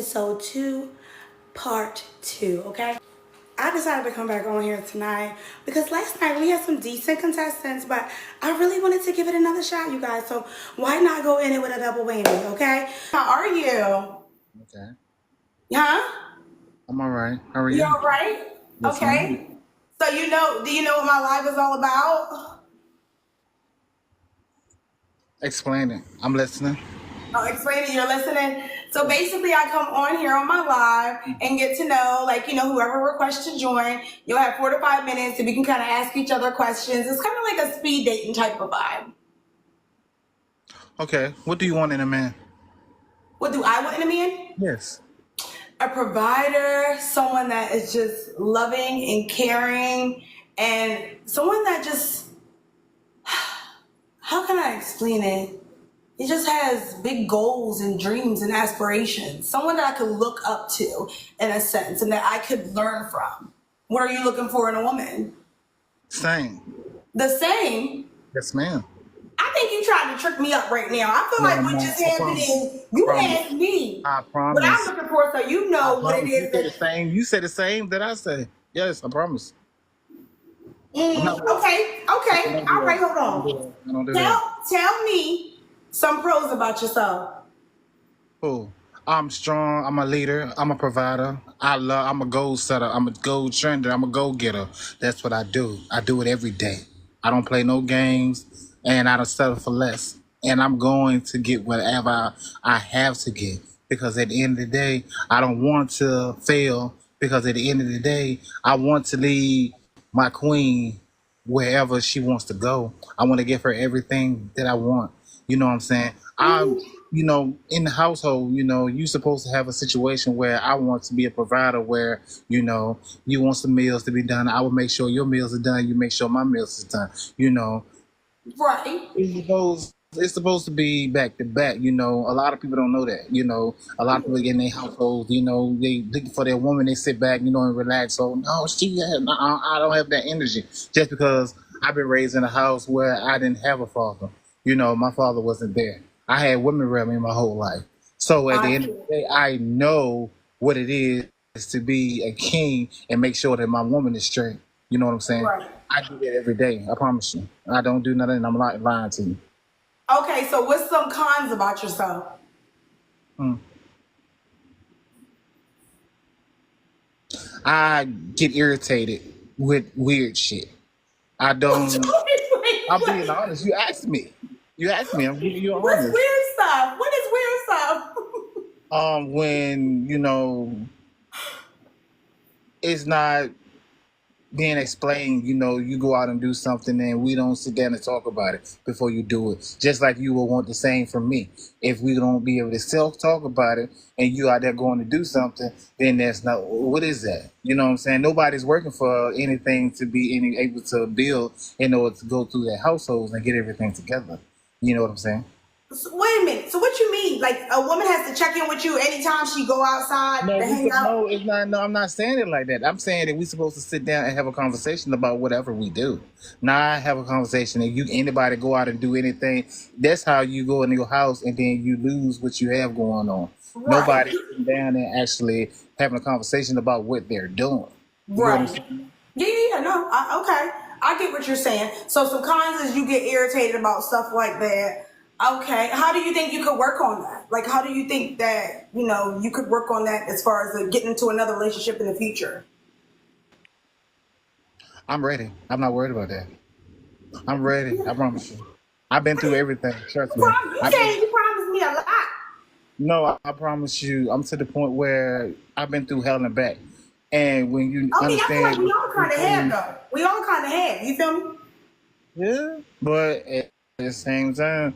episode 2, part 2, okay? I decided to come back on here tonight because last night we had some decent contestants, but I really wanted to give it another shot, you guys. So why not go in it with a double whammy, okay? How are you? Okay. Huh? I'm all right. How are You you? all right? Yes, ma'am. Okay. So do you know what my life is all about? Explain it. I'm listening. Oh, explaining you're listening. So basically, I come on here on my live and get to know, whoever requests to join. You'll have 4 to 5 minutes, and we can kind of ask each other questions. It's kind of like a speed dating type of vibe. Okay. What do you want in a man? What do I want in a man? Yes. A provider, someone that is just loving and caring, and someone that just, how can I explain it? He just has big goals and dreams and aspirations. Someone that I could look up to in a sense and that I could learn from. What are you looking for in a woman? Same. The same. Yes, ma'am. I think you trying to trick me up right now. I feel No, like I'm we not. just I handed promise. in. You Promise. asked me I what I'm promise. looking for, so you I know what it promise. You is. say the same. You say the same that I say. Yes, I promise. I'm not. Okay. I don't do All that. right, hold I don't do on. that. I don't do that. Tell me some pros about yourself. Cool. I'm strong. I'm a leader. I'm a provider. I'm a goal setter. I'm a goal trender. I'm a go getter. That's what I do. I do it every day. I don't play no games, and I don't settle for less. And I'm going to get whatever I have to get because at the end of the day, I don't want to fail. Because at the end of the day, I want to lead my queen wherever she wants to go. I want to give her everything that I want. You know what I'm saying? In the household, you supposed to have a situation where I want to be a provider where, you want some meals to be done. I will make sure your meals are done. You make sure my meals is done. Right. It's supposed to be back to back. A lot of people don't know that. A lot of people in their households, they looking for their woman. They sit back, and relax. So no, I don't have that energy just because I've been raised in a house where I didn't have a father. My father wasn't there. I had women around me my whole life. So at the I end of see. the day, I know what it is to be a king and make sure that my woman is straight. You know what I'm saying? Right. I do that every day. I promise you. I don't do nothing. I'm not lying to you. Okay, so what's some cons about yourself? Hmm. I get irritated with weird shit. I don't. I'm being Wait. honest. You asked me. You asked me. I'm giving you What's honest. weird stuff? What is weird stuff? When it's not being explained, you go out and do something and we don't sit down and talk about it before you do it. Just like you will want the same from me. If we don't be able to self-talk about it and you out there going to do something, then that's not, what is that? You know what I'm saying? Nobody's working for anything to be able to build in order to go through their households and get everything together. You know what I'm saying? Wait a minute. So what you mean? Like a woman has to check in with you anytime she go outside No, to hang out? no, it's not. No, I'm not saying it like that. I'm saying that we're supposed to sit down and have a conversation about whatever we do. Not have a conversation and anybody go out and do anything. That's how you go into your house and then you lose what you have going on. Right. Nobody sitting down and actually having a conversation about what they're doing. You know what I'm Right. saying? Yeah. No. Okay. I get what you're saying. So some cons is you get irritated about stuff like that. Okay. How do you think you could work on that? Like, how do you think that you could work on that as far as getting into another relationship in the future? I'm ready. I'm not worried about that. I'm ready. I promise you. I've been through everything. Trust me. You saying you promised me a lot. No, I promise you, I'm to the point where I've been through hell and back. And when you I mean, I feel like we understand all kind of have though. We all kind of have. You feel me? yeah, but at the same time,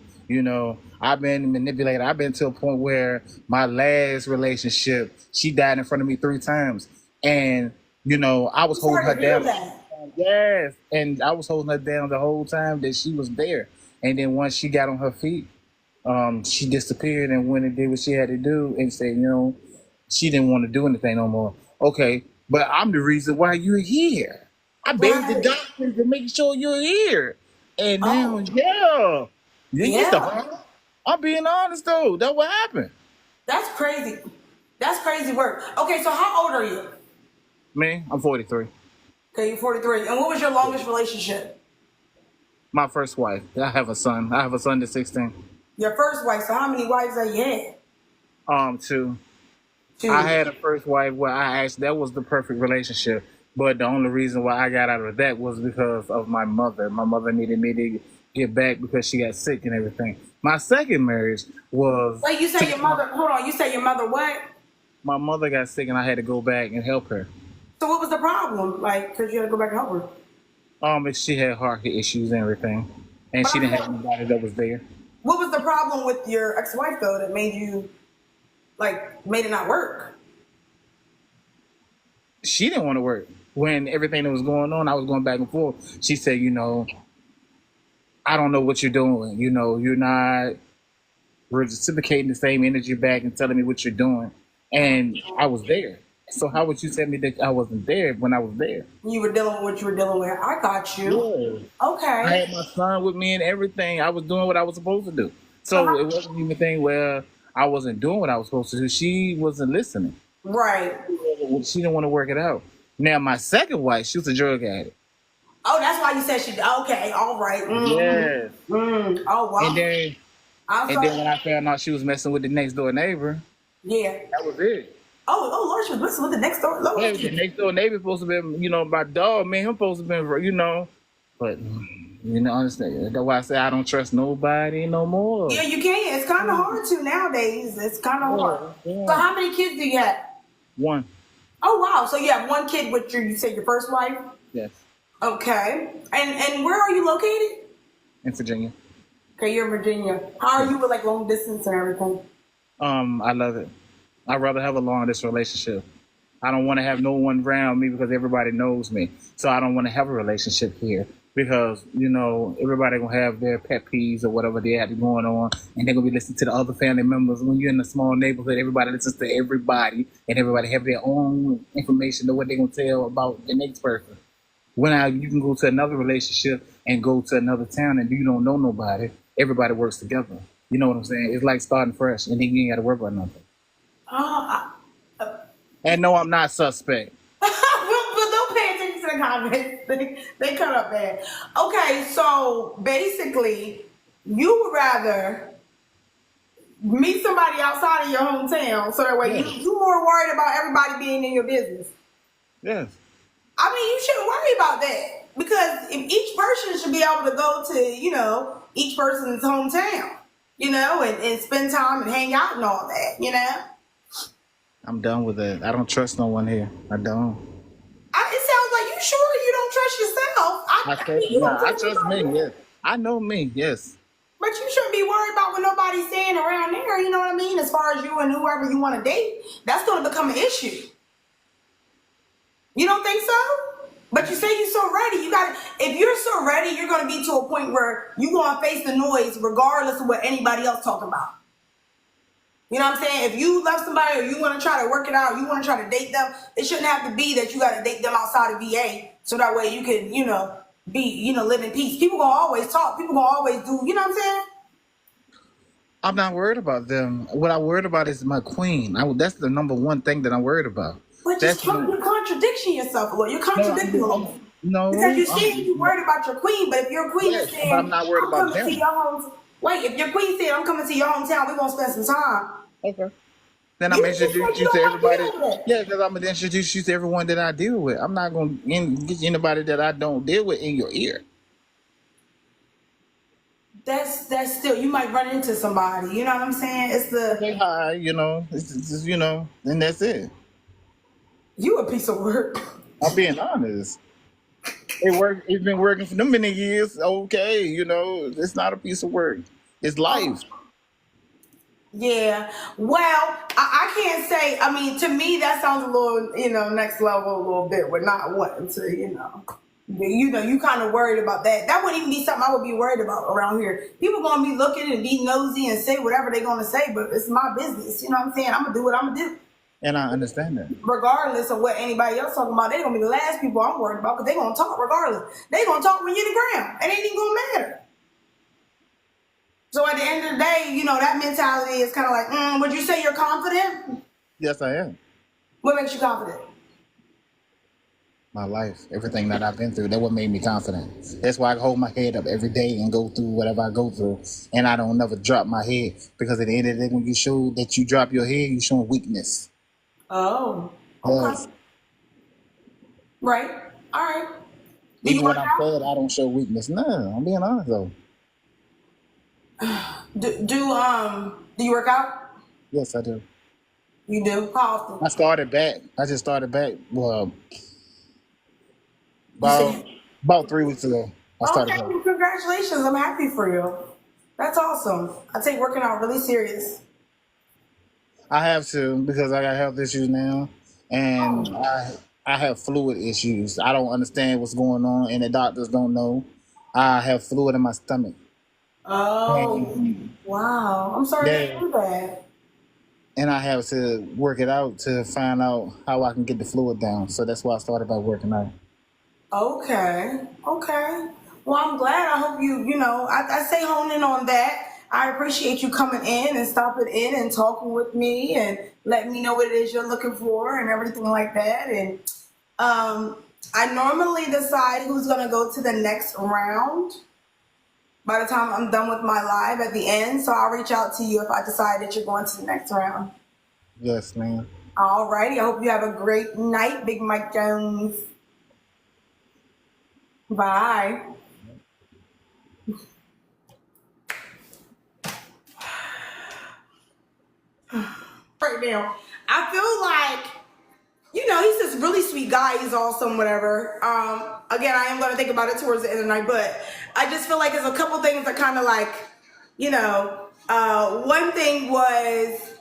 I've been manipulated. I've been to a point where my last relationship, she died in front of me 3 times. And, I was I'm holding sorry her to hear down. that. Yes. And I was holding her down the whole time that she was there. And then once she got on her feet, she disappeared and went and did what she had to do and said, she didn't want to do anything no more. Okay, but I'm the reason why you're here. I begged the Right. doctor to make sure you're here. And now, Oh, yeah. You get the yeah. huh? I'm being honest though. That's what happened. That's crazy. That's crazy work. Okay, so how old are you? Me, I'm 43. Okay, you're 43. And what was your longest relationship? My first wife. I have a son. I have a son that's 16. Your first wife. So how many wives have you had? Two. I Two. had a first wife where I actually that was the perfect relationship. But the only reason why I got out of that was because of my mother. My mother needed me to get back because she got sick and everything. My second marriage was Wait, you say your mother, hold on, you say your mother what? my mother got sick and I had to go back and help her. So what was the problem? Like, because you had to go back and help her. She had heart issues and everything, and But she I'm didn't saying, have anybody that was there. what was the problem with your ex-wife though that made you, like, made it not work? She didn't want to work when everything that was going on. I was going back and forth. She said, I don't know what you're doing. You're not reciprocating the same energy back and telling me what you're doing. And I was there. So how would you tell me that I wasn't there when I was there? You were dealing with what you were dealing with. I got you. Yeah. I Okay. had my son with me and everything. I was doing what I was supposed to do. So So it wasn't even a thing where I wasn't doing what I was supposed to do. She wasn't listening. right. She didn't want to work it out. Now my second wife, she was a drug addict. Oh, that's why you said she, okay, all right. Yes. Oh, wow. And then I'm and then sorry. when I found out she was messing with the next door neighbor, Yeah. that was it. Oh, Lord, she was messing with the next door. Yeah, Lord. the next door neighbor supposed to be, my dog, man, him supposed to be, but understand. That's why I say I don't trust nobody no more. Yeah, you can. It's kind of hard to nowadays. It's kind of hard. Yeah. So how many kids do you have? One. Oh, wow. So you have one kid with you said your first wife? Yes. Okay. And where are you located? In Virginia. Okay, you're in Virginia. How are you with like long distance and everything? I love it. I'd rather have a long distance relationship. I don't want to have no one around me because everybody knows me. So I don't want to have a relationship here because, everybody gonna have their pet peeves or whatever they have going on, and they're gonna be listening to the other family members. When you're in a small neighborhood, everybody listens to everybody, and everybody have their own information of what they're gonna tell about the next person. You can go to another relationship and go to another town and you don't know nobody, everybody works together. You know what I'm saying? It's like starting fresh, and then you ain't got to worry about nothing. Oh, And no, I'm not suspect. but don't pay attention to the comments. They cut up bad. Okay, so basically, you would rather meet somebody outside of your hometown so that way Yes. you more worried about everybody being in your business. Yes. I mean, you shouldn't worry about that because if each person should be able to go to, each person's hometown, and spend time and hang out and all that. I'm done with that. I don't trust no one here. I don't. It sounds like you sure you don't trust yourself. I mean, you don't I trust trust me. yourself. Yes. I know me. Yes. But you shouldn't be worried about what nobody's saying around there, you know what I mean? As far as you and whoever you want to date, that's going to become an issue. You don't think so? But you say you're so ready. If you're so ready, you're going to be to a point where you're going to face the noise regardless of what anybody else talking about. You know what I'm saying? If you love somebody or you want to try to work it out, you want to try to date them, it shouldn't have to be that you got to date them outside of VA so that way you can, live in peace. People going to always talk. People going to always do, you know what I'm saying? I'm not worried about them. What I'm worried about is my queen. That's the number one thing that I'm worried about. But you're contradicting yourself a little. You're contradicting a little. No. Because you're saying you're worried about your queen, but if your queen is saying, but I'm not worried about coming them. to your home. Wait, if your queen said, I'm coming to your hometown, we're going to spend some time. Okay. Then I'm introduce you to everybody. Yeah, because I'm gonna introduce you to everyone that I deal with. I'm not gonna get anybody that I don't deal with in your ear. That's still, you might run into somebody. You know what I'm saying? It's Say hi, it's just, and that's it. you a piece of work. I'm being honest. It's been working for them many years. Okay, it's not a piece of work. It's life. Yeah. Well, I can't say, I mean, to me, that sounds a little, next level a little bit. We're not wanting to, you kind of worried about that. That wouldn't even be something I would be worried about around here. People going to be looking and be nosy and say whatever they're going to say, but it's my business. You know what I'm saying? I'm going to do what I'm going to do. And I understand that. Regardless of what anybody else talking about, they're going to be the last people I'm worried about because they're going to talk regardless. They're going to talk when you're in the ground. It ain't even going to matter. So at the end of the day, that mentality is kind of like, would you say you're confident? Yes, I am. What makes you confident? My life, everything that I've been through, that what made me confident. That's why I hold my head up every day and go through whatever I go through, and I don't never drop my head because at the end of the day, when you show that you drop your head, you showing weakness. Oh, okay. Yes. Right. All right. Do you Even when work I'm sad, I don't show weakness. No, I'm being honest though. out? Do you work out? Yes, I do. You do? How often? I started back. I just started back. Well, You about say, about 3 weeks ago. I started okay, back. well, congratulations. I'm happy for you. That's awesome. I take working out really serious. I have to because I got health issues now, and Oh. I have fluid issues. I don't understand what's going on, and the doctors don't know. I have fluid in my stomach, Oh, and wow. I'm sorry to yeah, hear that. and I have to work it out to find out how I can get the fluid down. So that's why I started by working out. Okay. Okay. Well, I'm glad. I hope I say hone in on that. I appreciate you coming in and stopping in and talking with me and letting me know what it is you're looking for and everything like that. And um, I normally decide who's going to go to the next round by the time I'm done with my live at the end. So I'll reach out to you if I decide that you're going to the next round. Yes, man. Alrighty. I hope you have a great night, Big Mike Jones. Bye. Right now, I feel like he's this really sweet guy. He's awesome, whatever. Again, I am going to think about it towards the end of the night, but I just feel like there's a couple things that kind of like, one thing was,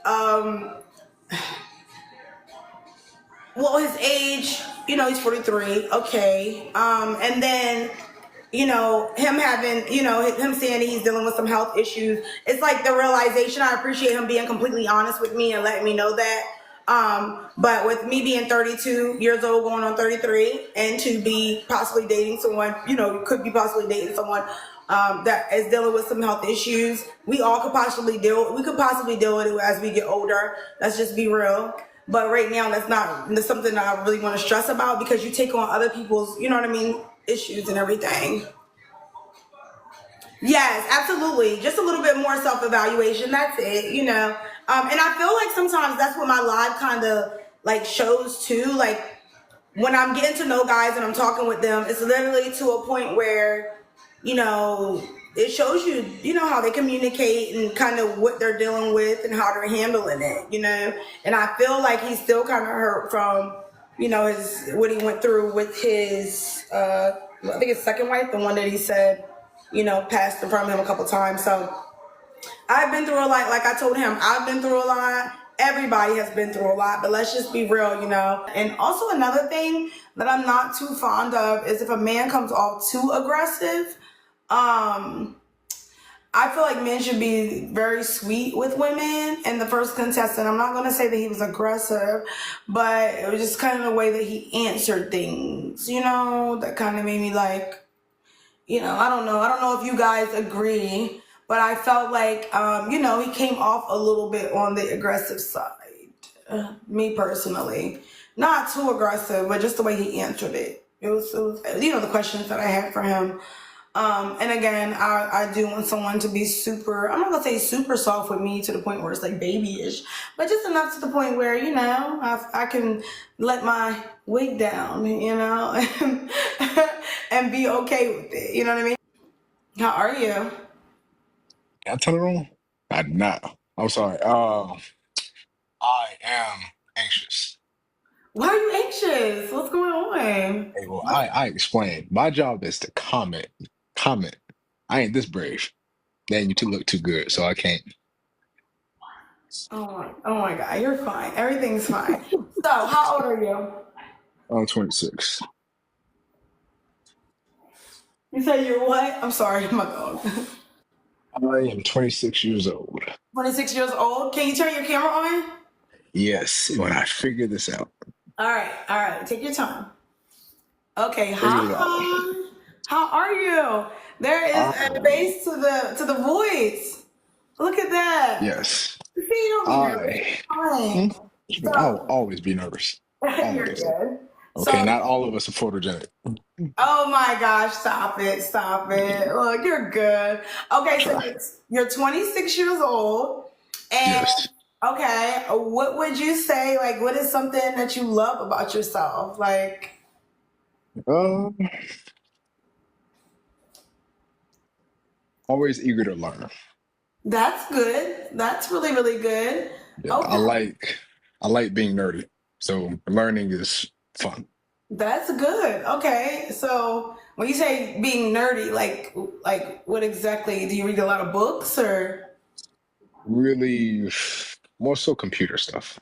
well, his age, he's 43. Okay. And then, him having, him saying that he's dealing with some health issues. It's like the realization. I appreciate him being completely honest with me and letting me know that. But with me being 32 years old, going on 33, and to be possibly dating someone, could be possibly dating someone that is dealing with some health issues. We could possibly deal with it as we get older. Let's just be real. But right now, that's something that I really want to stress about because you take on other people's, you know what I mean, issues and everything. Yes, absolutely. Just a little bit more self-evaluation. That's it. And I feel like sometimes that's what my live kind of like shows too. Like when I'm getting to know guys and I'm talking with them, it's literally to a point where, you know, it shows you, how they communicate and kind of what they're dealing with and how they're handling it. And I feel like he's still kind of hurt from, his what he went through with his, I think his second wife, the one that he said, passed in front of him a couple times. So I've been through a lot. Like I told him, I've been through a lot. Everybody has been through a lot, but let's just be real. And also another thing that I'm not too fond of is if a man comes off too aggressive. I feel like men should be very sweet with women. And the first contestant, I'm not going to say that he was aggressive, but it was just kind of the way that he answered things, that kind of made me like, I don't know. I don't know if you guys agree, but I felt like, he came off a little bit on the aggressive side. Me personally, not too aggressive, but just the way he answered it. It was, the questions that I had for him. And again, I do want someone to be super, I'm not gonna say super soft with me to the point where it's like babyish, but just enough to the point where, I can let my wig down, and be okay with it. You know what I mean? How are you? Can I turn it on? I did not. I'm sorry. I am anxious. Why are you anxious? What's going on? Hey, well, I explained. My job is to comment. Comment. I ain't this brave. Then you two look too good, so I can't. Oh my God, you're fine. Everything's fine. So, how old are you? I'm 26. You say you're what? I'm sorry, my dog. I am 26 years old. 26 years old. Can you turn your camera on? Yes, when I figure this out. All right. Take your time. Okay, Figure it out. hi. How are you? There is a I, bass to the voice. Look at that. yes. See, you don't be nervous. I, Fine. I'll So always be nervous. you're Always. good. Okay, So not all of us are photogenic. oh my gosh, stop it, stop it. Look, you're good. Okay, so Try. you're 26 years old, and Yes. okay, what would you say? Like, what is something that you love about yourself? Like, Um, always eager to learn. that's good. That's really, really good. Yeah, Okay, I like being nerdy. So learning is fun. that's good. Okay, so when you say being nerdy, like what exactly? Do you read a lot of books or? Really more so computer stuff.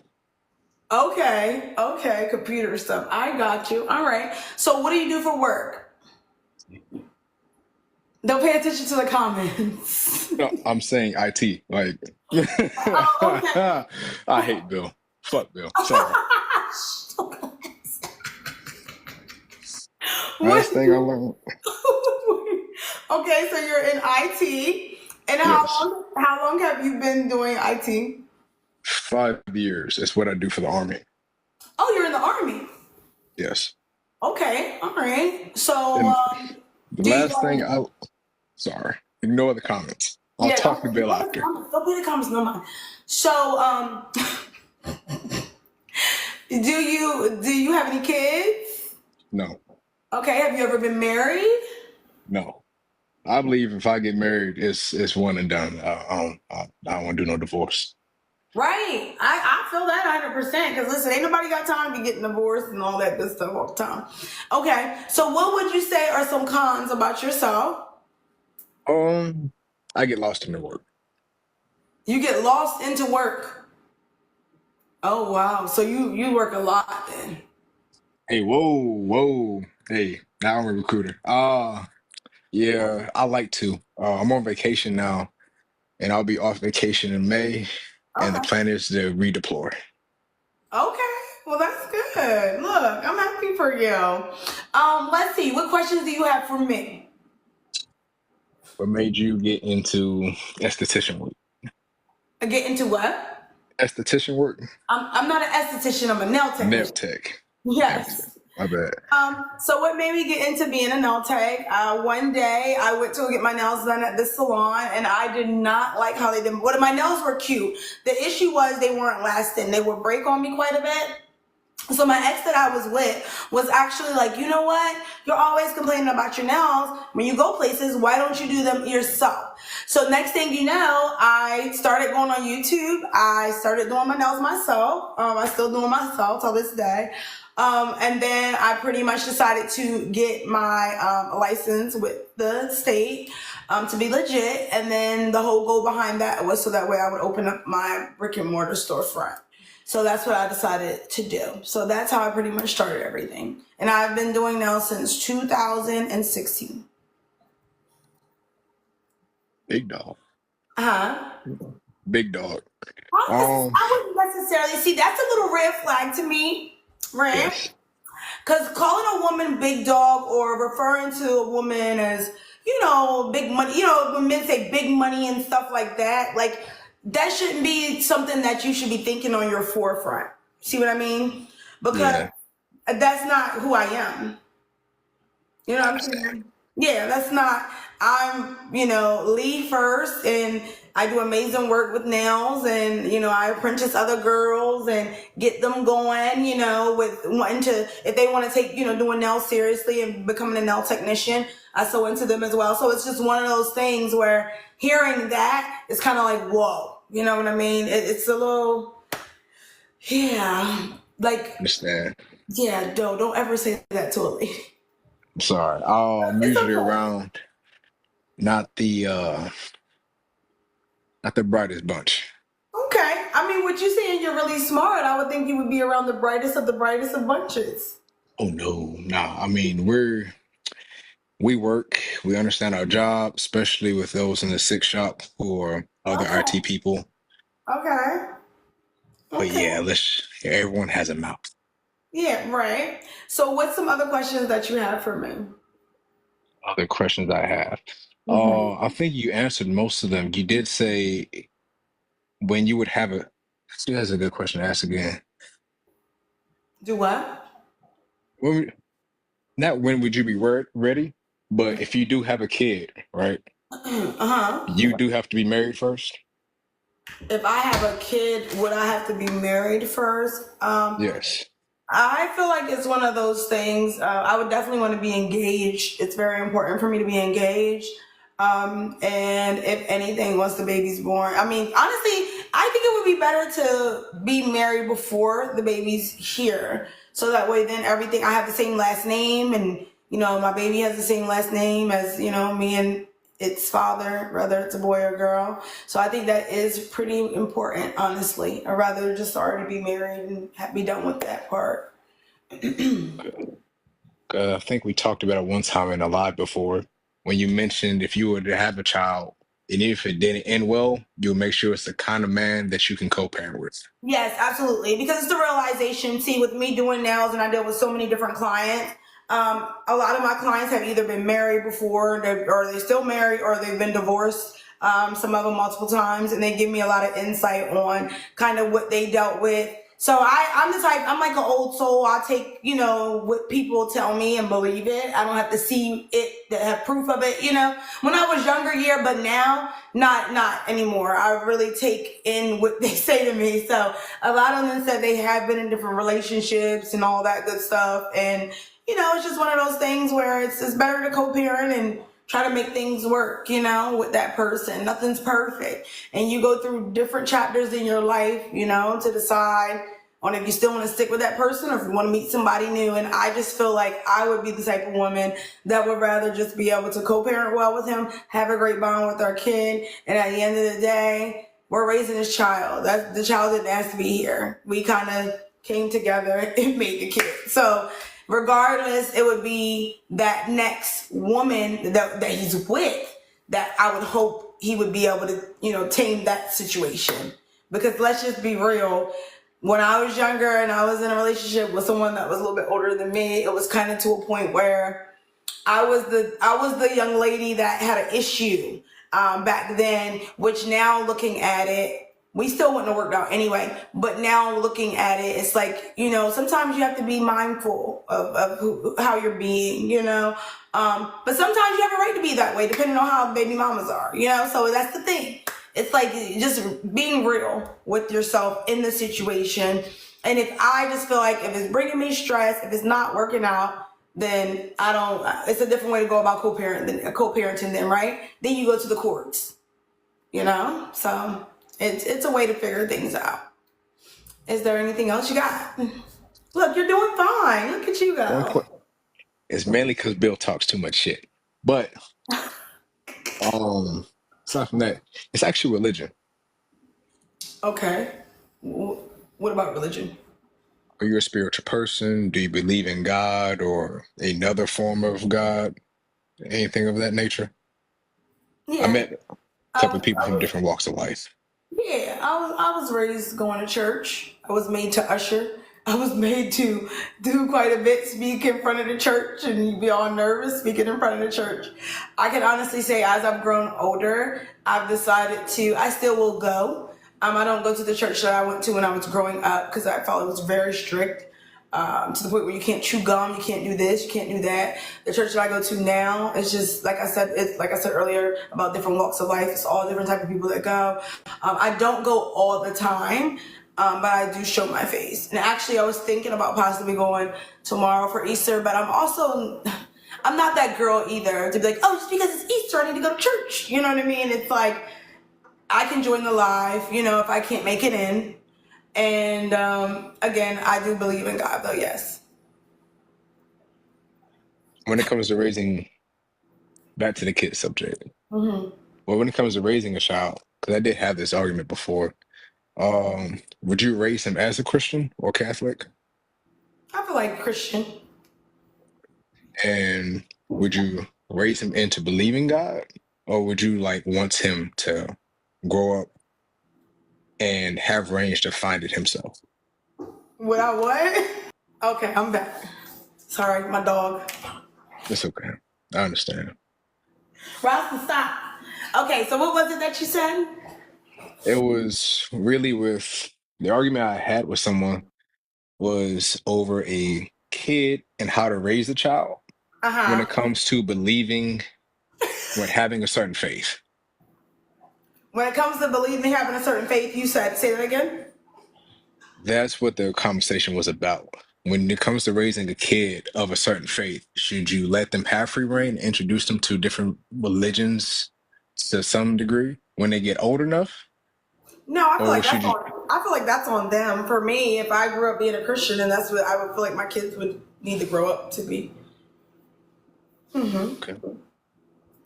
Okay, okay, computer stuff. I got you. All right. So, what do you do for work? Don't pay attention to the comments. No, I'm saying IT. Like Oh, okay. I hate Bill. Fuck Bill. Sorry. What? Last thing I learned. Okay, so you're in IT, and Yes. how long have you been doing IT? 5 years. It's what I do for the army. Oh, you're in the army. Yes. Okay, all right. So, And the do you last thing like? I sorry. Ignore the comments. I'll Yeah, talk to Bill after. don't put the comments. No mind. So, do you have any kids? No. Okay, have you ever been married? No. I believe if I get married, it's one and done. I don't want to do no divorce. Right. I feel that 100%. Because listen, ain't nobody got time to be getting divorced and all that good stuff all the time. Okay, so what would you say are some cons about yourself? Um, I get lost in the work. You get lost into work. Oh wow. So you work a lot then. Hey, whoa. Hey, now I'm a recruiter. Yeah, I like to. I'm on vacation now, and I'll be off vacation in May, and the Okay. plan is to redeploy. Okay. Well, that's good. Look, I'm happy for you. Let's see. What questions do you have for me? What made you get into esthetician work? Get into what? Esthetician work? I'm not an esthetician. I'm a nail Nail technician. tech. Nail tech. Yes. My bad. So what made me get into being a nail tech? One day I went to get my nails done at the salon, and I did not like how they did. Well, my nails were cute. The issue was they weren't lasting. They would break on me quite a bit. So my ex that I was with was actually like, you know what? You're always complaining about your nails. When you go places, why don't you do them yourself? So next thing you know, I started going on YouTube. I started doing my nails myself. I still do them myself till this day. And then I pretty much decided to get my license with the state to be legit. And then the whole goal behind that was so that way I would open up my brick and mortar storefront. So that's what I decided to do. So that's how I pretty much started everything. And I've been doing nails since 2016. Big dog. Uh-huh. Big dog. Um, I wouldn't necessarily see that's a little red flag to me, right? yes. Because calling a woman big dog or referring to a woman as, big money, when men say big money and stuff like that, that shouldn't be something that you should be thinking on your forefront. See what I mean? Because Yeah, that's not who I am. You know I what I'm understand. saying? Yeah, that's not. I'm, lead first, and I do amazing work with nails, and I apprentice other girls and get them going. With wanting to, if they want to take, doing nails seriously and becoming a nail technician, I so into them as well. So it's just one of those things where hearing that is kind of like, whoa, you know what I mean? It's a little, yeah, like, Understand. yeah, don't ever say that to a lady. I'm sorry. I'm It's usually okay. around not the not the brightest bunch. Okay. I mean, what you saying, you're really smart. I would think you would be around the brightest of bunches. Oh no, nah. I mean, we work, we understand our job, especially with those in the six shop or other IT Okay. people. Okay. But Okay. yeah, let's everyone has a mouth. Yeah, right. So what's some other questions that you have for me? Other questions I have. I Hmm. think you answered most of them. You did say when you would have a. See, that's a good question to ask again. Do what? When, not when would you be ready, but if you do have a kid, right? You Uh-huh. do have to be married first. If I have a kid, would I have to be married first? Yes. I feel like it's one of those things. I would definitely want to be engaged. It's very important for me to be engaged. And if anything, once the baby's born, I mean, honestly, I think it would be better to be married before the baby's here. So that way, then everything, I have the same last name, and, my baby has the same last name as, me and its father, whether it's a boy or girl. So I think that is pretty important, honestly. I'd rather just already be married and be done with that part. I think we talked about it one time in a live before when you mentioned if you were to have a child, and if it didn't end well, you'll make sure it's the kind of man that you can co-parent with. Yes, absolutely. Because it's the realization. See, with me doing nails and I deal with so many different clients, a lot of my clients have either been married before, or they're still married, or they've been divorced. Some of them multiple times, and they give me a lot of insight on kind of what they dealt with. So I'm the type, I'm like an old soul. I take, what people tell me and believe it. I don't have to see it to have proof of it, When I was younger, yeah, but now, not anymore. I really take in what they say to me. So a lot of them said they have been in different relationships and all that good stuff. And, it's just one of those things where it's better to co-parent and try to make things work, with that person. Nothing's perfect. And you go through different chapters in your life, to decide on if you still want to stick with that person or if you want to meet somebody new. And I just feel like I would be the type of woman that would rather just be able to co-parent well with him, have a great bond with our kid, and at the end of the day, we're raising this child. That's the child that has to be here. We kind of came together and made the kid. So regardless, it would be that next woman that he's with that I would hope he would be able to, tame that situation. Because let's just be real, when I was younger and I was in a relationship with someone that was a little bit older than me, it was kind of to a point where I was the young lady that had an issue back then, which now looking at it, we still wouldn't have worked out anyway. But now looking at it, it's like, sometimes you have to be mindful of how you're being, but sometimes you have a right to be that way, depending on how baby mamas are, So that's the thing. It's like just being real with yourself in the situation. And if I just feel like if it's bringing me stress, if it's not working out, then I don't. It's a different way to go about co-parenting. Then, right? Then you go to the courts. So it's a way to figure things out. Is there anything else you got? Look, you're doing fine. Look at you One go. question. It's mainly because Bill talks too much shit. But aside from that, it's actually religion. Okay. What about religion? Are you a spiritual person? Do you believe in God or another form of God? Anything of that nature? I Yeah. met a couple I, of people I from was different walks of life. Yeah, I was raised going to church. I was made to usher. I was made to do quite a bit, speak in front of the church, and you be all nervous speaking in front of the church. I can honestly say, as I've grown older, I've decided to. I still will go. I don't go to the church that I went to when I was growing up because I felt it was very strict. To the point where you can't chew gum, you can't do this, you can't do that. The church that I go to now, it's just like I said. It's like I said earlier about different walks of life. It's all different type of people that go. I don't go all the time, but I do show my face. And actually, I was thinking about possibly going tomorrow for Easter, but I'm not that girl either to be like, oh, just because it's Easter, I need to go to church. You know what I mean? It's like I can join the live, if I can't make it in. And again, I do believe in God, though. Yes. When it comes to raising, back to the kid subject, well, when it comes to raising a child, because I did have this argument before, would you raise him as a Christian or Catholic? I feel like Christian. And would you raise him into believing God? Or would you like want him to grow up and have range to find it himself? Without what? Okay, I'm back. Sorry, my dog. It's okay. I understand. Ralston, stop. Okay, so what was it that you said? It was really with the argument I had with someone. was over a kid and how to raise a child when Uh-huh. it comes to believing, when having a certain faith. When it comes to believing having a certain faith, you said, say that again? That's what the conversation was about. When it comes to raising a kid of a certain faith, should you let them have free reign, introduce them to different religions to some degree when they get old enough? No, I feel Or like should that's you? on. I feel like that's on them. For me, if I grew up being a Christian, and that's what I would feel like my kids would need to grow up to be. Okay.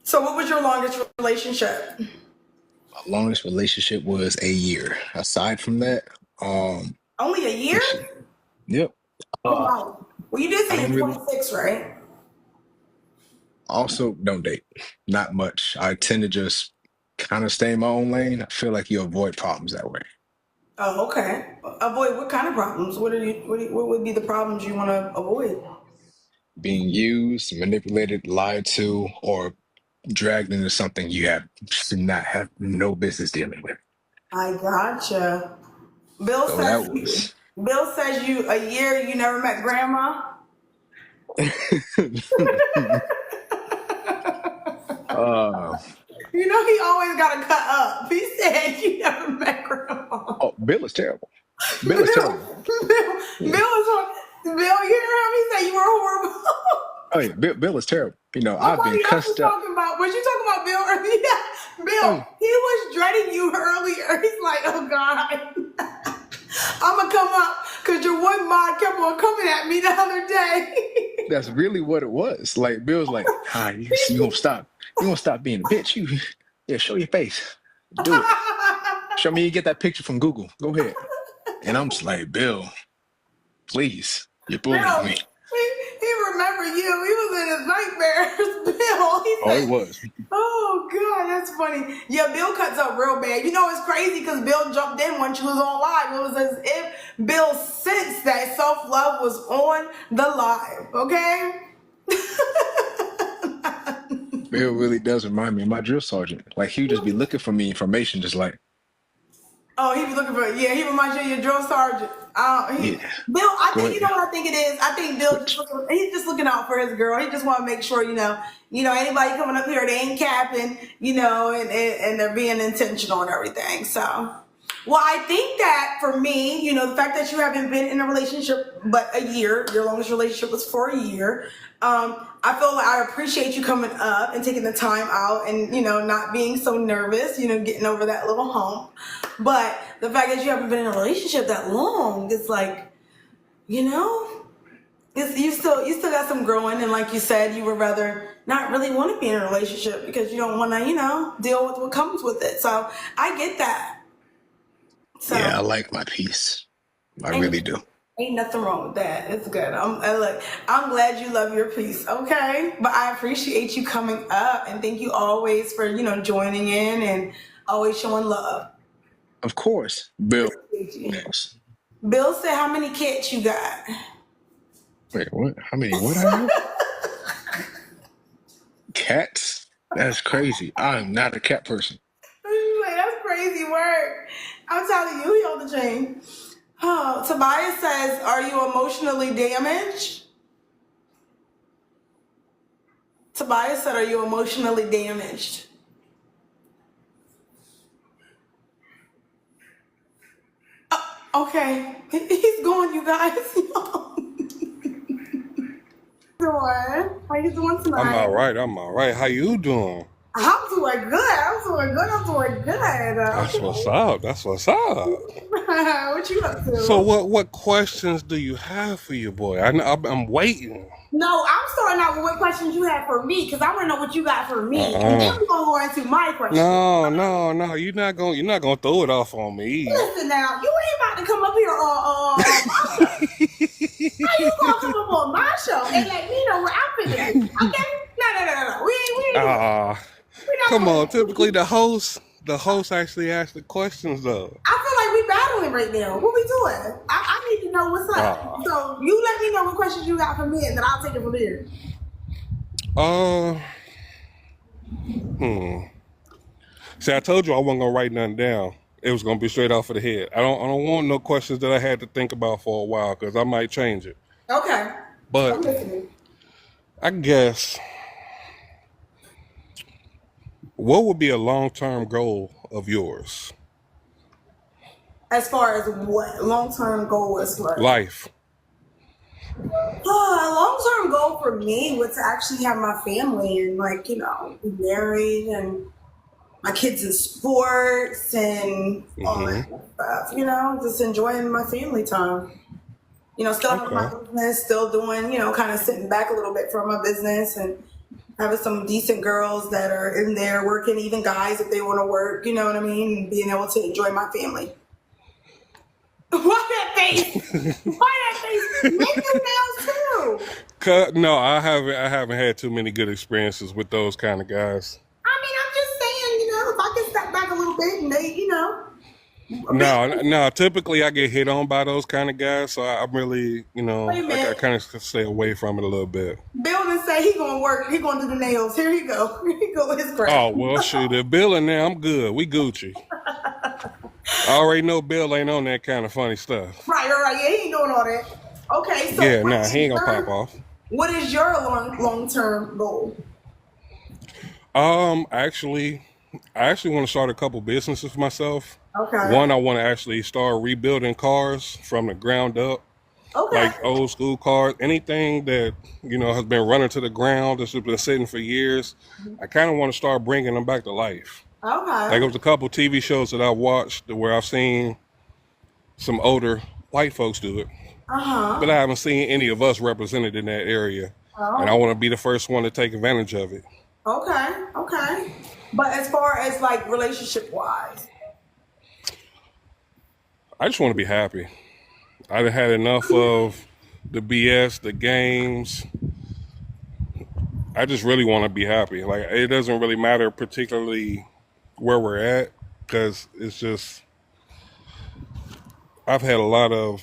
So, what was your longest relationship? My longest relationship was a year. Aside from that, um, Only a year? let's see. Yep. Oh Uh, wow. Well, you did I say don't you're really 26, right? also don't date. Not much. I tend to just kind of stay in my own lane. I feel like you avoid problems that way. Oh, okay. Avoid what kind of problems? What would be the problems you want to avoid? Being used, manipulated, lied to, or dragged into something you have should not have no business dealing with. I gotcha. Bill So says that was Bill says you a year you never met grandma. uh You know he always got to cut up. He said you never met grandma. oh, Bill is terrible. Bill is Bill, terrible. Yeah. Bill is on. Bill, you hear him? He said you were horrible. Oh yeah, Bill is terrible. I've been Somebody else was cussed out. talking about. Was you talking about Bill earlier? Yeah. Oh Bill, yeah. he was dreading you earlier. He's like, oh God, I'm gonna come up because your one mod kept on coming at me the other day. That's really what it was. Like Bill's like, hi, you gonna stop. You gonna stop being a bitch. Yeah, show your face. Do it. Show me you get that picture from Google. Go ahead. And I'm just like, Bill, please. You're bullying Bill, me. he remembered you. He was in his nightmares. Bill, he Oh, it said, was. oh God, that's funny. Yeah, Bill cuts up real bad. You know, it's crazy because Bill jumped in when she was on live. It was as if Bill sensed that self-love was on the live, okay? Bill really does remind me of my drill sergeant. Like he would just be looking for me information, just like, Oh, he be looking for, yeah, he reminds you of your drill sergeant. yeah, Bill, I go think, you know ahead. what I think it is? I think Bill just Which, he's just looking out for his girl. He just want to make sure, anybody coming up here, they ain't capping, and they're being intentional and everything. So, well, I think that for me, the fact that you haven't been in a relationship but a year, your longest relationship was for a year. I feel like I appreciate you coming up and taking the time out and, not being so nervous, getting over that little hump. But the fact that you haven't been in a relationship that long, it's like, you still got some growing. And like you said, you would rather not really want to be in a relationship because you don't want to, deal with what comes with it. So I get that. yeah, I So like my peace. I ain't, really do. ain't nothing wrong with that. It's good. I'm glad you love your peace. Okay. But I appreciate you coming up and thank you always for, joining in and always showing love. Of course, Bill. Appreciate you. Next. Bill said, how many kids you got? Wait, what? How many? What I have? Cats? That's crazy. I'm not a cat person. Like, that's crazy work. I'm telling you, he on the chain. Oh, Tobias says, are you emotionally damaged? Tobias said, are you emotionally damaged? Okay. He's gone, you guys. How you doing I'm tonight? all right. I'm all right. How you doing? I'm doing good. I'm doing good. I'm doing good. That's what's Okay. up. That's what's up. What you up So to? what questions do you have for your boy? I'm waiting. No, I'm starting out with what questions you have for me because I want to know what you got for me, and then Uh-uh. we're gonna go into my questions. No. You're not gonna throw it off on me. Listen now, you ain't about to come up here on my show. How you gonna come up on my show and let me know what I'm finna do? Okay? No. We ain't doing that. Ah, We're not come doing on. Typically that. the host actually asks the questions though. I feel like we battling right now. What we doing? I need to know what's up. Ah. So you let me know what questions you got for me, and then I'll take it from there. Uh. Hmm. See, I told you I wasn't gonna write nothing down. It was gonna be straight off of the head. I don't want no questions that I had to think about for a while because I might change it. Okay. I'm But listening. I guess what would be a long-term goal of yours? As far as what long-term goal is like. Life. A long-term goal for me was to actually have my family and like, be married and my kids in sports and all Hmm. that stuff, just enjoying my family time. Still having my Okay. business, still doing, kind of sitting back a little bit from my business and having some decent girls that are in there working, even guys if they want to work, you know what I mean? And being able to enjoy my family. Why that face? Why that face? Men do nails too. No, I haven't had too many good experiences with those kind of guys. I mean, I'm just saying, if I can step back a little bit and they, a No, bit. no. Typically, I get hit on by those kind of guys, so I'm really, Wait a I minute. kind of stay away from it a little bit. Bill didn't say he gonna work. He gonna do the nails. Here he go. Here he go with his crap. Oh well, shoot, if Bill in there, I'm good. We Gucci. I already know Bill ain't on that kind of funny stuff. Right. Yeah, he ain't doing all that. Okay, so Yeah, nah, he ain't gonna pop off. what is your long term goal? Actually, I actually want to start a couple businesses myself. Okay. One, I want to actually start rebuilding cars from the ground up, Okay. like old school cars. Anything that has been running to the ground, that's been sitting for years. I kind of want to start bringing them back to life. Like, Okay. it was a couple TV shows that I watched where I've seen some older white folks do it, Uh-huh. but I haven't seen any of us represented in that area. And I Oh. want to be the first one to take advantage of it. Okay. But as far as like relationship wise. I just want to be happy. I done had enough of the BS, the games. I just really want to be happy. Like, it doesn't really matter particularly where we're at, because it's just, I've had a lot of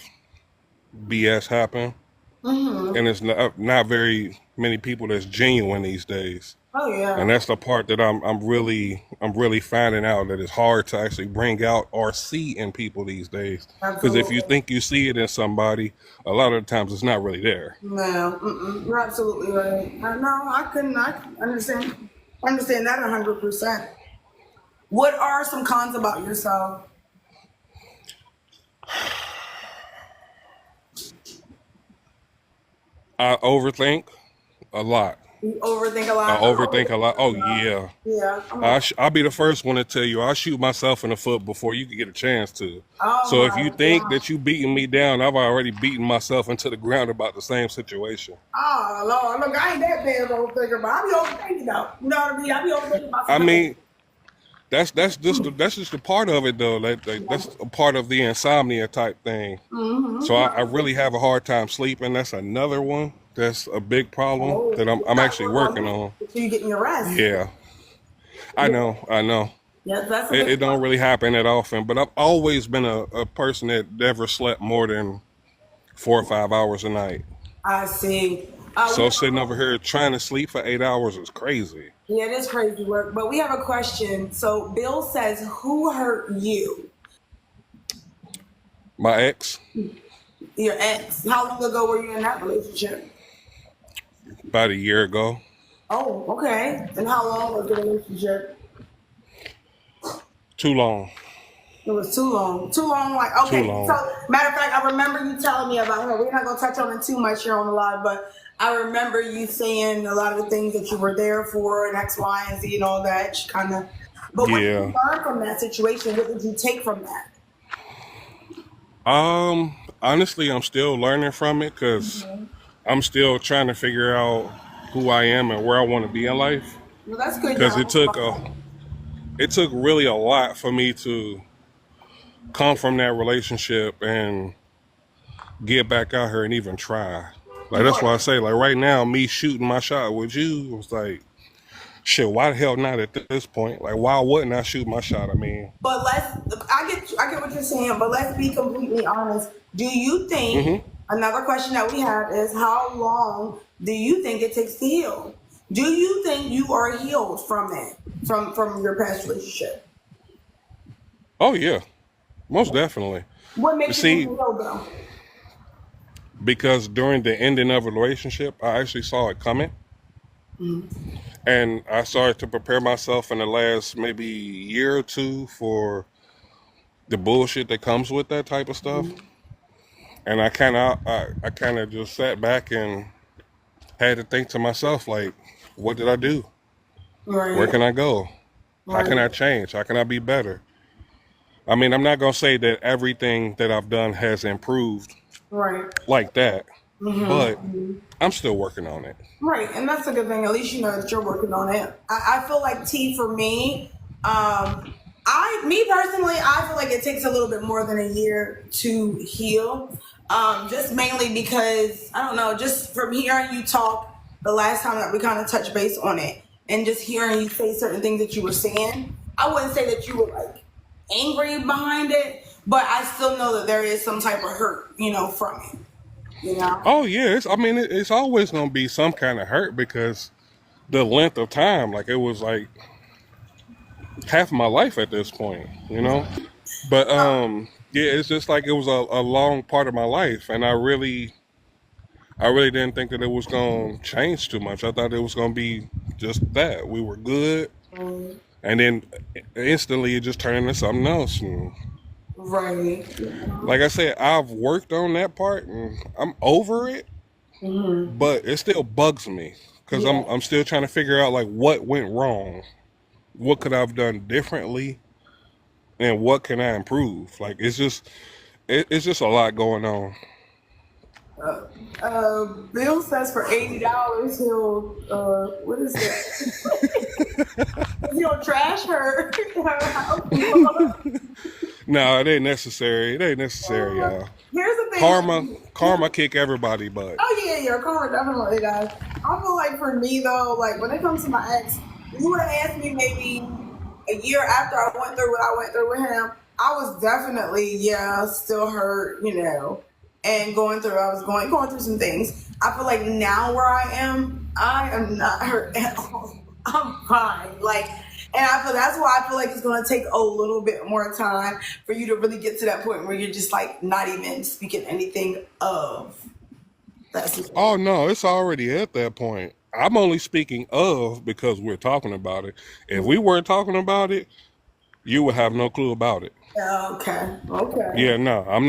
BS happen, and it's not very many people that's genuine these days. Oh And yeah. that's the part that I'm really finding out, that it's hard to actually bring out or see in people these days. Because if you Absolutely. think you see it in somebody, a lot of the times it's not really there. No, you're absolutely right. I can understand that 100%. What are some cons about yourself? I overthink a lot. You overthink a I lot. I overthink a overthink lot. a Oh lot. yeah. Yeah. I'll be the first one to tell you, I'll shoot myself in the foot before you can get a chance to. Oh So if my you think God. that you beating me down, I've already beaten myself into the ground about the same situation. Oh Lord, look, I ain't that bad of an overthinker, but I be overthinking though. You know what I mean? I be overthinking about I some things. mean, that's just a part of it though. Like, that's a part of the insomnia type thing. So I really have a hard time sleeping. That's another one. That's a big problem Oh, that you I'm gotta actually work on working that on. until you getting your rest. Yeah, I Yeah, know, I know. yeah, that's a It big one. don't really happen that often, but I've always been a person that never slept more than 4 or 5 hours a night. I see. So sitting over here trying to sleep for 8 hours is crazy. Yeah, it is crazy work. But we have a question. So Bill says, "Who hurt you?" My ex, Your ex. How long ago were you in that relationship? about a year ago, Oh, okay. And how long was the relationship? too long, It was too long. Too long, like, too okay. So, long. matter of fact, I remember you telling me about her. We're not going to touch on it too much here on the live, but I remember you saying a lot of the things that you were there for and X, Y, and Z and all that. Kind of. But what did you Yeah. learn from that situation? What did you take from that? Honestly, I'm still learning from it because I'm still trying to figure out who I am and where I want to be in life. Well, that's good. Because You're it took really a lot for me to come from that relationship and get back out here and even try. Like, that's why I say, like, right now, me shooting my shot with you was like, shit, why the hell not at this point? Like, why wouldn't I shoot my shot? I mean, But I get what you're saying, but let's be completely honest. Do you think, another question that we have is, how long do you think it takes to heal? Do you think you are healed from that, from your past relationship? Oh yeah, most definitely. What makes you think See, you will though? because during the ending of a relationship, I actually saw it coming, and I started to prepare myself in the last maybe year or two for the bullshit that comes with that type of stuff. And I kind of just sat back and had to think to myself, like, what did I do? Where Right, can I go? How can I right, change? How can I be better? I mean, I'm not gonna say that everything that I've done has improved right. like that, but Mm-hmm. I'm still working on it. Right, and that's a good thing. At least you know that you're working on it. I feel like T for me, me personally, I feel like it takes a little bit more than a year to heal. Just mainly because I don't know, just from hearing you talk the last time that we kind of touched base on it, and just hearing you say certain things that you were saying, I wouldn't say that you were like angry behind it, but I still know that there is some type of hurt, from it. You know. Oh yeah, it's always gonna be some kind of hurt because the length of time, like it was like half my life at this point, you know. But yeah, it's just like it was a long part of my life, and I really didn't think that it was gonna change too much. I thought it was gonna be just that we were good, Um, and then instantly it just turned into something else. And right. like I said, I've worked on that part, and I'm over it, Mm-hmm. but it still bugs me because Yeah. I'm still trying to figure out like what went wrong, what could I've done differently, and what can I improve. Like it's just a lot going on. Uh, Bill says for $80 he'll what is that? He'll trash her house. No, it ain't necessary. It ain't necessary, y'all. Here's the thing. Karma kick everybody butt. Oh yeah, yeah, karma definitely does. I feel like for me though, like when it comes to my ex, you would have asked me maybe a year after I went through what I went through with him. I was definitely still hurt, and going through. I was going through some things. I feel like now where I am not hurt at all. I'm fine. Like, and I feel that's why I feel like it's going to take a little bit more time for you to really get to that point where you're just like not even speaking anything of that Oh situation. no, it's already at that point. I'm only speaking of because we're talking about it. If we weren't talking about it, you would have no clue about it. Okay. Okay. Yeah, no, I'm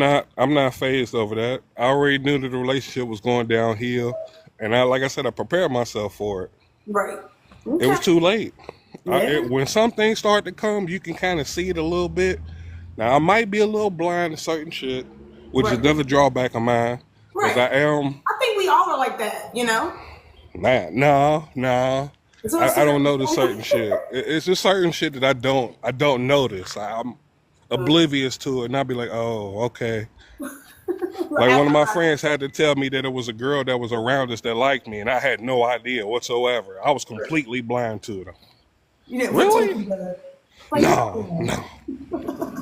not phased over that. I already knew that the relationship was going downhill, and like I said, I prepared myself for it. Right. It Okay. was too late. Yeah. When some things start to come, you can kind of see it a little bit. Now I might be a little blind to certain shit, which is Right. another drawback of mine, because Right. I am. I think we all are like that. Nah, no, no. It's on a I don't certain notice certain shit. It's just certain shit that I don't notice. I'm oblivious to it, and I'll be like, oh, okay. Like one of my friends had to tell me that it was a girl that was around us that liked me, and I had no idea whatsoever. I was completely blind to it. You didn't put two Really? together. Like, No, no,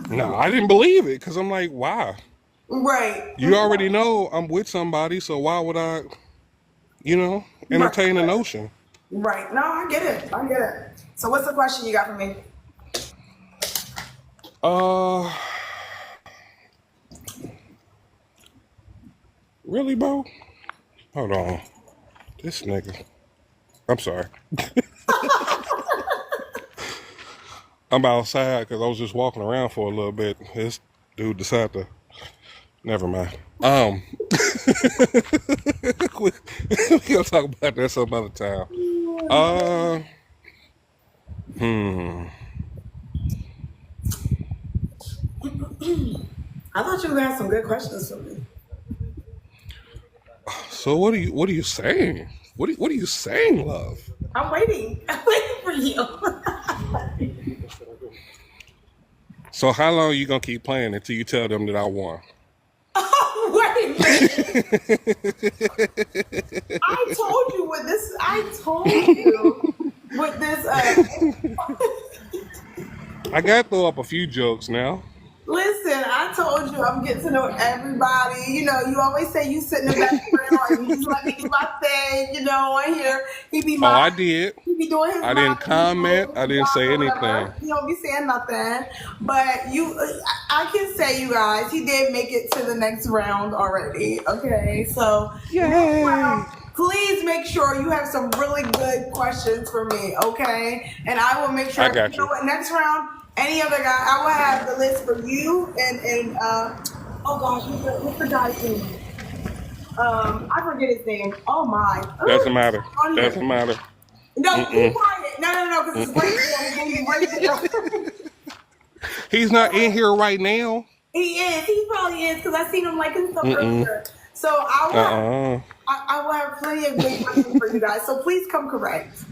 no. I didn't believe it because I'm like, why? right. You already know I'm with somebody, so why would I, Right. entertain the notion? Right. No, I get it. I get it. So what's the question you got for me? Uh, really, bro? Hold on. This nigga. I'm sorry. I'm outside because I was just walking around for a little bit. This dude decided to. Never mind. we, we gonna talk about that some other time. Uh, hmm. I thought you were gonna have some good questions for me. So what are you saying? What are you saying, love? I'm waiting. I'm waiting for you. So how long are you gonna keep playing until you tell them that I won? Wait a minute. I told you what this. I told you what this. I gotta throw up a few jokes now. Listen, I told you I'm getting to know everybody. You know, you always say you sit in the background and you just let me do my thing. You know, on here Oh, I did. he be doing his I mind, didn't you know, comment. I his didn't job say or anything. whatever. He don't be saying nothing. But I can say, you guys, he did make it to the next round already. Okay, so next round, Yay! please make sure you have some really good questions for me. Okay, and I will make I sure. You got know you. what? Next round, any other guy, I will have the list for you and oh gosh, what's the guy's name? I forget his name. Oh my. Doesn't Oh, matter. on here. Doesn't matter. No, be Mm-mm. quiet. No, because it's right there. His name's right there. He's not in here right now. He is. He probably is because I seen him liking stuff Mm-mm. earlier. So I will have, Uh-uh. I will have plenty of good questions for you guys. So please come correct.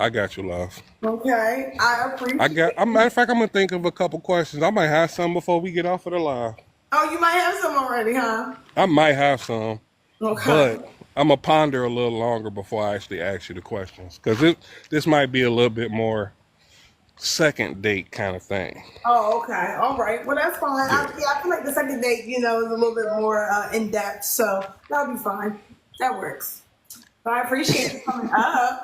I got you, love. Okay, I appreciate Matter it. of fact, I'm gonna think of a couple questions. I might have some before we get off of the live. Oh, you might have some already, huh? I might have some, Okay. but I'm gonna ponder a little longer before I actually ask you the questions because this might be a little bit more second date kind of thing. Oh, okay. All right. Well, that's fine. Yeah. I feel like the second date, is a little bit more in depth, so that'll be fine. That works. But I appreciate you coming up.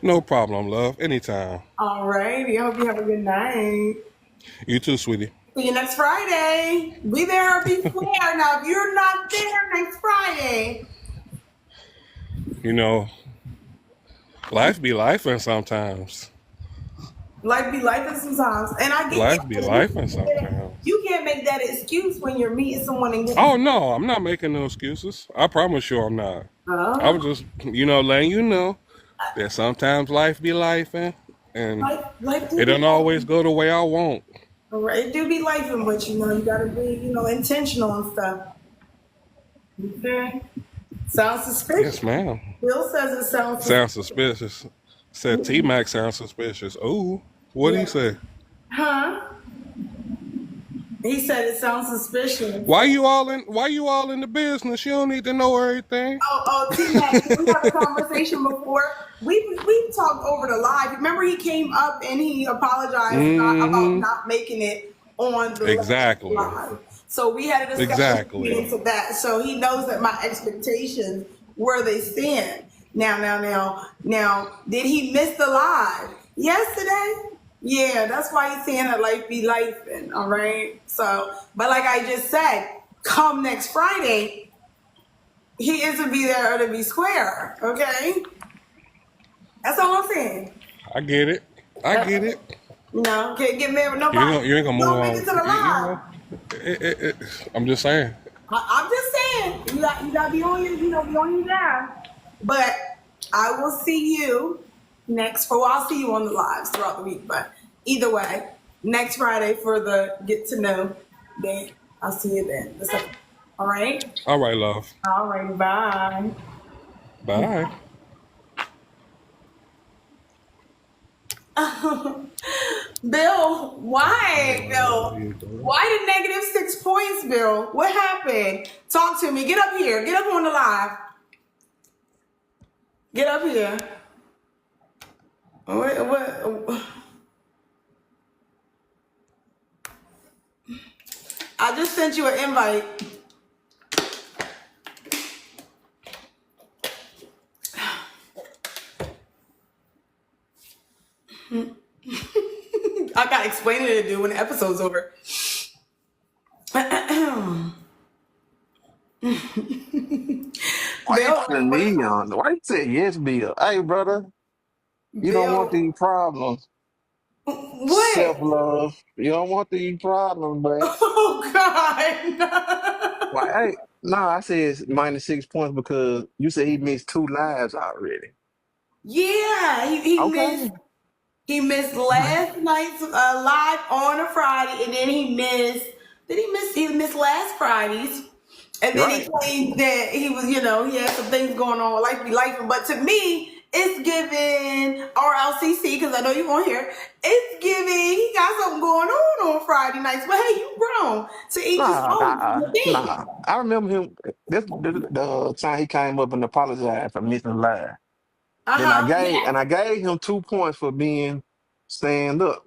No problem, love. Anytime. All righty. I hope you have a good night. You too, sweetie. See you next Friday. Be there or be square. Now, if you're not there next Friday, You know, life be life and sometimes. life be life sometimes. And I get Life be life and it. sometimes. You can't make that excuse when you're meeting someone and getting. Oh no, I'm not making no excuses. I promise you I'm not. I was Oh, just, letting you know that sometimes life be life and life do it be don't always go the way I want. all right. It do be life, but you gotta be, intentional and stuff. Okay. Sounds Yes, suspicious. ma'am. Bill says it sounds Sounds suspicious. suspicious. Said T Mac sounds suspicious. Ooh, what'd he Yeah. say? Huh? He said it sounds suspicious. Why you all in the business? You don't need to know everything. T Mac, we had a conversation before. We talked over the live. Remember, he came up and he apologized about Mm-hmm. not making it on the Exactly. live. So we had a discussion Exactly. into that. So he knows that my expectations where they stand. Now, did he miss the live yesterday? Yeah, that's why he's saying that life be life, and all right. So, but like I just said, come next Friday, he is to be there or to be square. Okay, that's all I'm saying. I get it. I get it. Can't get mad with You ain't nobody. gonna, you ain't gonna move Don't make it on. to the live. I'm just saying. I'm just saying, you gotta be on be on your job. But I will see you next. Well, I'll see you on the lives throughout the week. But either way, next Friday for the get to know day. I'll see you then. All right. All right, love. All right. Bye. Bye. Bill, why, Bill? Why the -6 points, Bill? What happened? Talk to me. Get up here. Get up on the live. Get up here. What? I just sent you an invite. I got explaining to do when the episode's over. Why you Bill, putting me on? Why you say yes, Bill? Hey, brother, you don't want Bill, these problems. what? Self love. You don't want these problems, but Oh God. why? Hey, no, I said it's -6 points because you said he missed two lives already. Yeah, he missed Okay. he missed Right. last night's live on a Friday, and then he missed. Did he miss? He missed last Friday's, and then he Right. claimed that he was, he had some things going on, life be life. But to me, it's giving RLCC because I know you won't hear. It's giving he got something going on Friday nights. But hey, you grown to each his Nah, own. Do your nah. thing. I remember him. This the time he came up and apologized for missing the live. Uh Then I huh. gave Yeah. and I gave him 2 points for being stand up.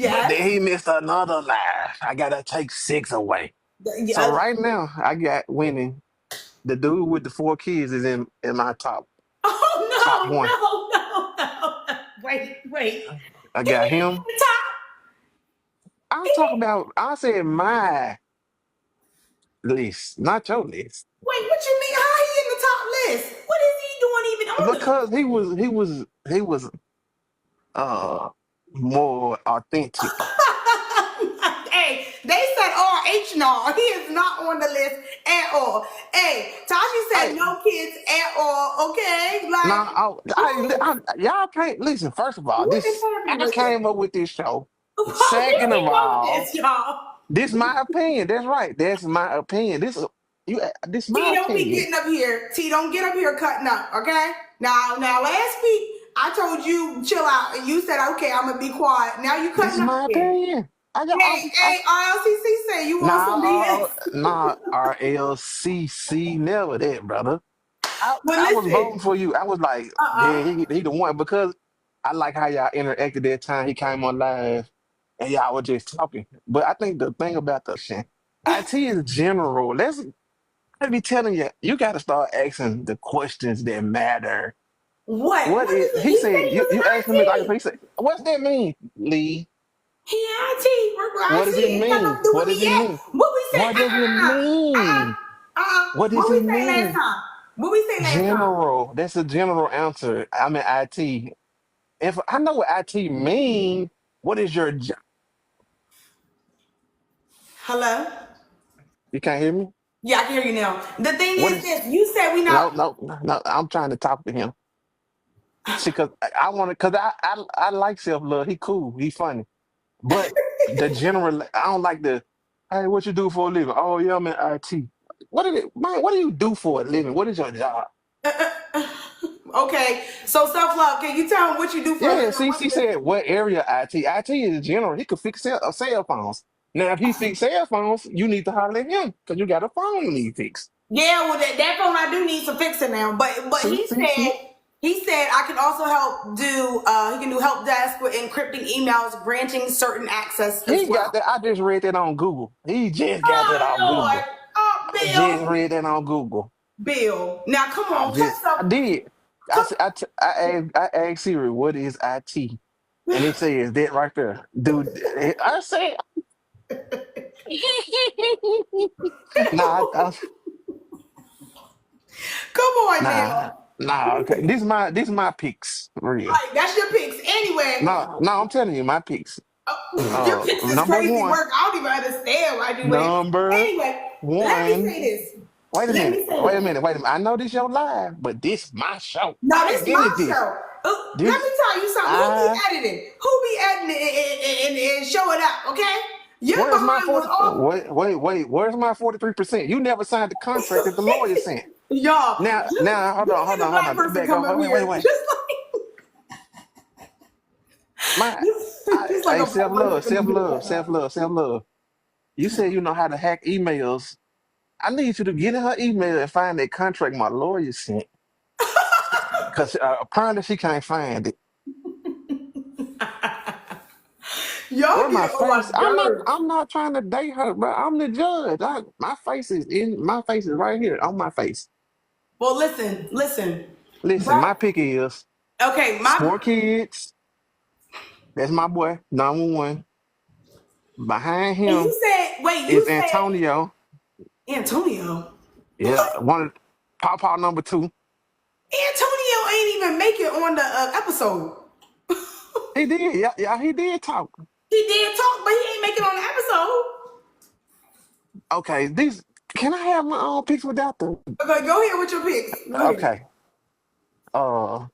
But Yes. then he missed another live. I gotta take six away. So Yeah. right now, I got winning. The dude with the four kids is in my top Oh one. no, no, no, no. Wait. I He got ain't him. in the top. I'm talking about. I said my list, not your list, Wait, what you mean? How he in the top list? What is he doing even on the because he was uh more authentic. Hey, they said RH and all. He is not on the list at all. Hey, Tashi said Hey, no kids at all. Okay, like now y'all can't listen. First of all, what is this happening I right there? came up with this show. Where Second we of go with all, this, y'all? this my opinion. That's right. That's my opinion. This T, my don't be opinion. getting up here. T, don't get up here cutting up. Okay. Now, last week I told you chill out, and you said okay, I'm gonna be quiet. Now you This is cutting up my again. opinion. Hey, RLCC say you want some BS. Nah, RLCC, never that, brother. But I was voting listen, for you. I was like, yeah, uh-uh. he the one because I like how y'all interacted that time he came on live and y'all were just talking. But I think the thing about the shit, IT is general. I be telling you, you got to start asking the questions that matter. What? What What is is it? he He said said? he was You in asked him his occupation. IT. He said, what's that mean, Lee? He in IT. Work with What IT. does it Ain't got mean? nothing to do What with does me it yet. mean? What we say? What does it mean? What does What it we say last mean? time? What we say last time? General. That's a general answer. I'm in IT. If I know what IT mean, what is your job? Hello. You can't hear me? Yeah, I can hear you now. The thing What is is this: you said we no, not. no, no. I'm trying to talk to him. See, cause I want to, cause I like self love. He cool. He funny. But the general, I don't like the. Hey, what you do for a living? Oh yeah, I'm in IT. What do you do for a living? What is your job? Okay, so self love. Can you tell him what you do for a Yeah, living? see, she said what area IT? IT is general. He could fix cell phones. Now, if he fix cell phones, you need to holler at him because you got a phone you need fixed. Yeah, well, that phone I do need some fixing now. But See. he said I can also help do. He can do help desk with encrypting emails, granting certain access as He got well. that. I just read that on Google. He just got that Oh on Lord, Google. oh I just read that on Google. Bill. Now come on, cut I some. did. I Come. said, I asked Siri, what is IT? And it says that right there. Dude, I said, nah, Come on nah, now. okay. This my picks, real. Right, that's your picks. Anyway, No, I'm telling you, my picks. your picks is Number crazy one, work. I don't even understand why I do with it. number Anyway, let me one. say this. Wait a Let minute, me say wait a this. minute, wait a minute. I know this your live, but this my show. No, I this my invented this. show. Let me This tell you something. Who be I editing? Who be editing and show it up? Okay, your Where's my behind was 40? off. Wait. Where's my 43%? You never signed the contract that the lawyer sent. Y'all, Now, hold just on, like hold a on, hold black on. Let me person back come up. up Wait. here, My, just like hey, a black person come up here. self love. You said you know how to hack emails. I need you to get in her email and find that contract my lawyer sent. Because apparently she can't find it. Y'all Where my get on face? my nerves. I'm not trying to date her, bro. I'm the judge. My face is right here on my face. Well, listen. Listen, But my pick is okay, four kids. That's my boy, number one. Behind and him you said, wait, is you said Antonio. Antonio. Yeah, one Pawpaw number two. Antonio ain't even make it on the episode. He did, yeah, he did talk. He did talk, but he ain't make it on the episode. Okay, these can I have my own picks without the Okay, go ahead with your picks. Go ahead. okay. Uh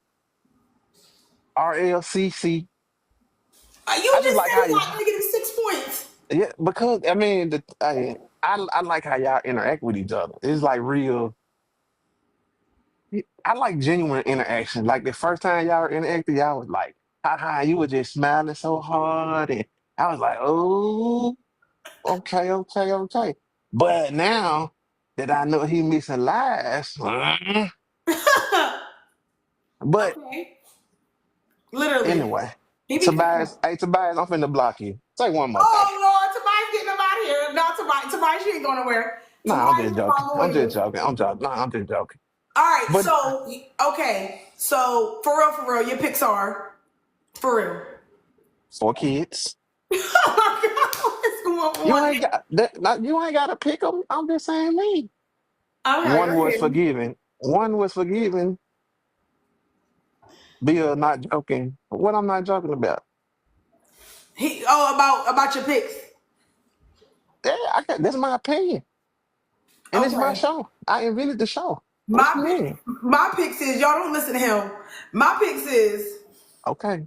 RLCC. You I just just like said how he you got -6 points. yeah, because I mean I like how y'all interact with each other. It's like real I like genuine interaction. Like the first time y'all interacted, y'all was like, haha, you were just smiling so hard and I was like, oh. Okay. But now that I know he missing lives, but Okay. Literally. anyway, He be picking. Tobias, hey Tobias, I'm finna block you. Say one more thing. Oh Lord, Tobias getting him out of here. No, Tobias, you ain't going nowhere. Nah, I'm Tobias just is joking. my I'm lawyer. just joking. I'm joking. Nah, I'm just joking. All right, But so okay, so for real, your picks are for real. 4 kids. Oh my God, what's going You on? ain't got that. You ain't got to pick them. I'm just saying me. Okay, One go was ahead. forgiven. One was forgiven. Bill not joking. What I'm not joking about. About your picks. Yeah, that's my opinion, and it's my Okay. show. I invented the show. What you My mean? my picks is y'all don't listen to him. My picks is Okay,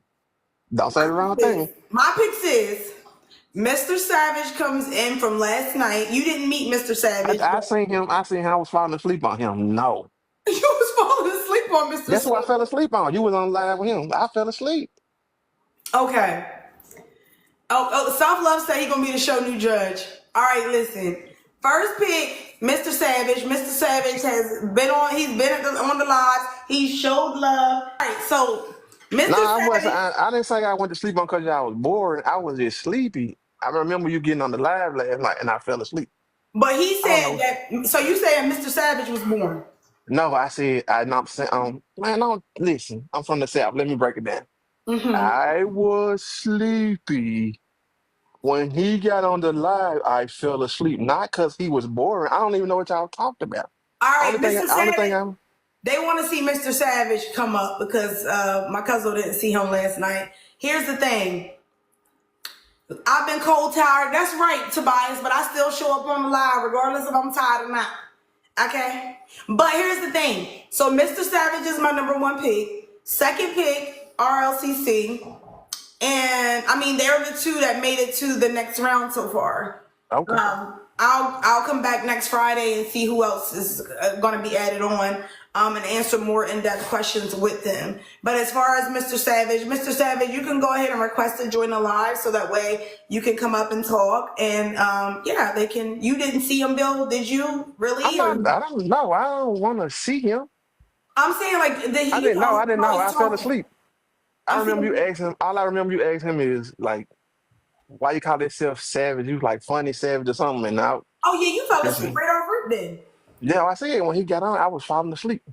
don't say the wrong thing. my picks is Mr. Savage comes in from last night. You didn't meet Mr. Savage, I but seen him. I seen how I was falling asleep on him. No, you was falling asleep on Mr. that's who I fell Savage. asleep on. You was on live with him. I fell asleep. Okay. South Love said he gonna be the show new judge. All right, listen. First pick, Mr. Savage. Mr. Savage has been on. He's been on the lives. He showed love. All right, so Mr. Nah, I wasn't. Savage. I didn't say I went to sleep on because I was bored. I was just sleepy. I remember you getting on the live last night, and I fell asleep. But he I don't said know. that. So you saying Mr. Savage was born? No, I said I not saying. Man, don't listen. I'm from the south. Let me break it down. Mm-hmm. I was sleepy when he got on the live. I fell asleep, not because he was boring. I don't even know what y'all talked about. All right, Only thing, Mr. only thing Savage. I'm. They want to see Mr. Savage come up because my cousin didn't see him last night. Here's the thing. I've been cold tired. That's right, Tobias, but I still show up on the live regardless if I'm tired or not. Okay? But here's the thing. So Mr. Savage is my number one pick. Second pick, RLCC. And I mean, they're the two that made it to the next round so far. Okay. I'll come back next Friday and see who else is going to be added on, and answer more in-depth questions with them. But as far as Mr. Savage, you can go ahead and request to join the live so that way you can come up and talk. And yeah, they can. You didn't see him, Bill? Did you I'm really? Or not. I don't know. I don't want to see him. I'm saying like I you didn't know. I didn't know. always I fell talking. asleep. I I'm remember you saying, asking. All I remember you asking him is like, "Why you call yourself Savage?" You was like funny Savage or something. And I oh yeah, you fell just asleep right off rip then. yeah, I said when he got on, I was falling asleep.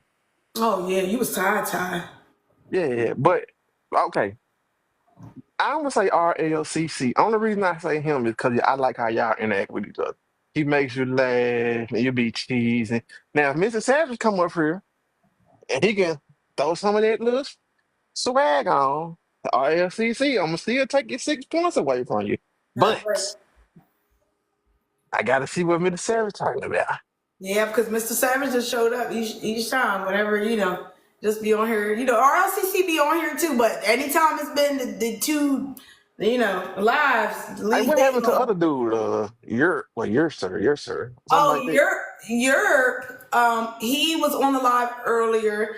Oh yeah, you was tired. Yeah, yeah. But okay, I'm gonna say RLCC. Only reason I say him is because I like how y'all interact with each other. He makes you laugh and you be cheesing. Now, if Mr. Savage come up here and he can throw some of that little swag on RLCC, I'm gonna still take your 6 points away from you. That's right. But I gotta see what Mr. Savage talking about. Yeah, because Mr. Savage just showed up each time, whenever, just be on here. RLCC be on here too, but anytime it's been the two, lives, the Hey, least what they happened to on. other dude? Your sir, something like Oh, that. Europe, he was on the live earlier.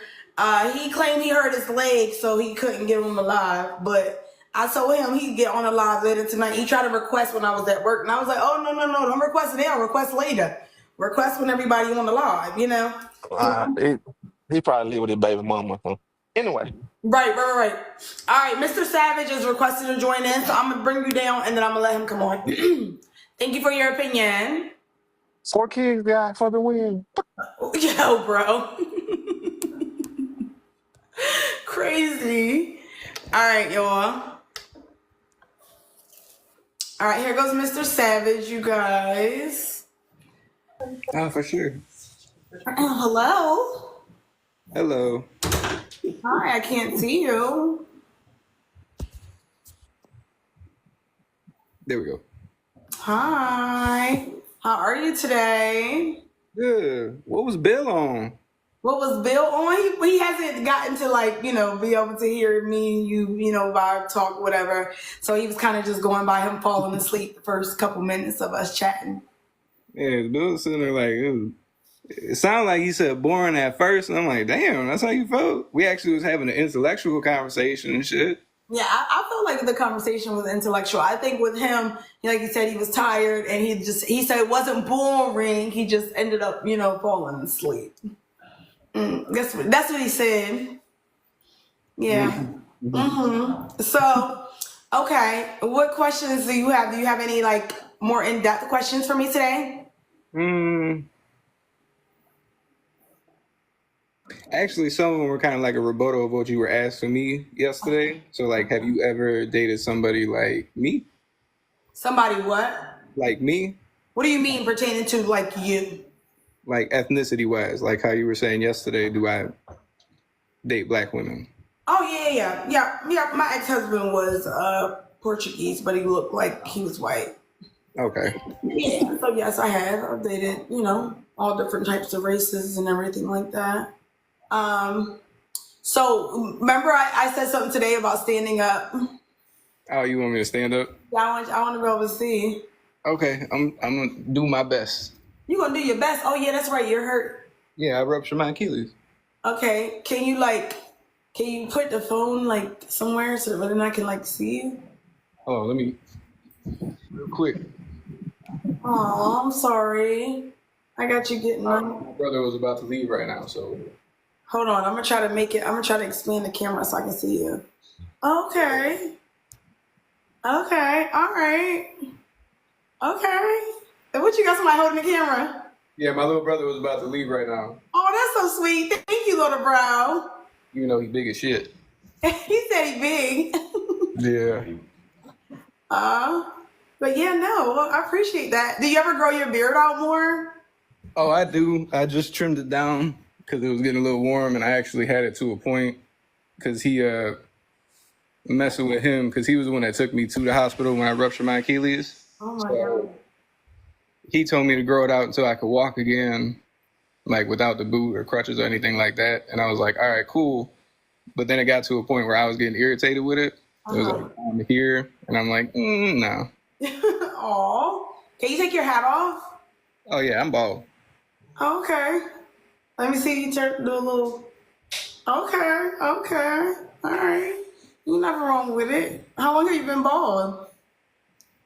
He claimed he hurt his leg, so he couldn't get on the live, but I told him he'd get on the live later tonight. He tried to request when I was at work, and I was like, oh, no, don't request now, request later. Request when everybody on the live. He probably live with his baby mama. Huh? Anyway, Right. All right, Mr. Savage is requested to join in, so I'm gonna bring you down, and then I'm gonna let him come on. Thank you for your opinion. 4 kids, guy, for the win. Yo, bro. Crazy. All right, y'all. All right, here goes Mr. Savage, you guys. Oh, for sure. Hello. Hello. Hi, I can't see you. There we go. Hi. How are you today? Good. What was Bill on? What was Bill on? He hasn't gotten to be able to hear me and you, vibe talk, whatever. So he was kind of just going by him falling asleep the first couple minutes of us chatting. Yeah, Bill was sitting there like, it sounded like he said boring at first. And I'm like, damn, that's how you felt? We actually was having an intellectual conversation and shit. Yeah, I felt like the conversation was intellectual. I think with him, like he said, he was tired and he said it wasn't boring. He just ended up, falling asleep. That's what he said. Yeah. So, okay, what questions do you have? Do you have any like more in-depth questions for me today? Mm, actually, some of them were kind of like a rebuttal of what you were asking me yesterday. So, like, have you ever dated somebody like me? Somebody what? Like me? What do you mean pertaining to like you? Like ethnicity wise, like how you were saying yesterday, do I date black women? Oh yeah. My ex-husband was Portuguese, but he looked like he was white. Okay. Yeah. So yes, I have. I've dated, all different types of races and everything like that. Um, so remember I said something today about standing up. Oh, you want me to stand up? Yeah, I want to be able to see. Okay, I'm gonna do my best. You gonna do your best. Oh yeah, that's right. You're hurt. Yeah, I ruptured my Achilles. Okay. Can you put the phone like somewhere so that then I can like see you? Oh, let me real quick. Oh, I'm sorry. I got you getting on. My brother was about to leave right now, so Hold on. I'm gonna try to I'm gonna try to expand the camera so I can see you. Okay. Okay. All right. Okay. And what you got somebody holding the camera? yeah, my little brother was about to leave right now. Oh, that's so sweet. Thank you, little bro. Even though he big as shit. He said he big. Yeah. uh, but yeah, no, well, I appreciate that. Do you ever grow your beard out more? Oh, I do. I just trimmed it down because it was getting a little warm, and I actually had it to a point because he messing with him because he was the one that took me to the hospital when I ruptured my Achilles. Oh my So god. he told me to grow it out until I could walk again, like without the boot or crutches or anything like that. And I was like, all right, cool. But then it got to a point where I was getting irritated with it. It was like, I'm here, and I'm like, no. Aw. Can you take your hat off? Oh yeah, I'm bald. Okay. Let me see you do a little. Okay. Okay. All right. You're nothing wrong with it. How long have you been bald?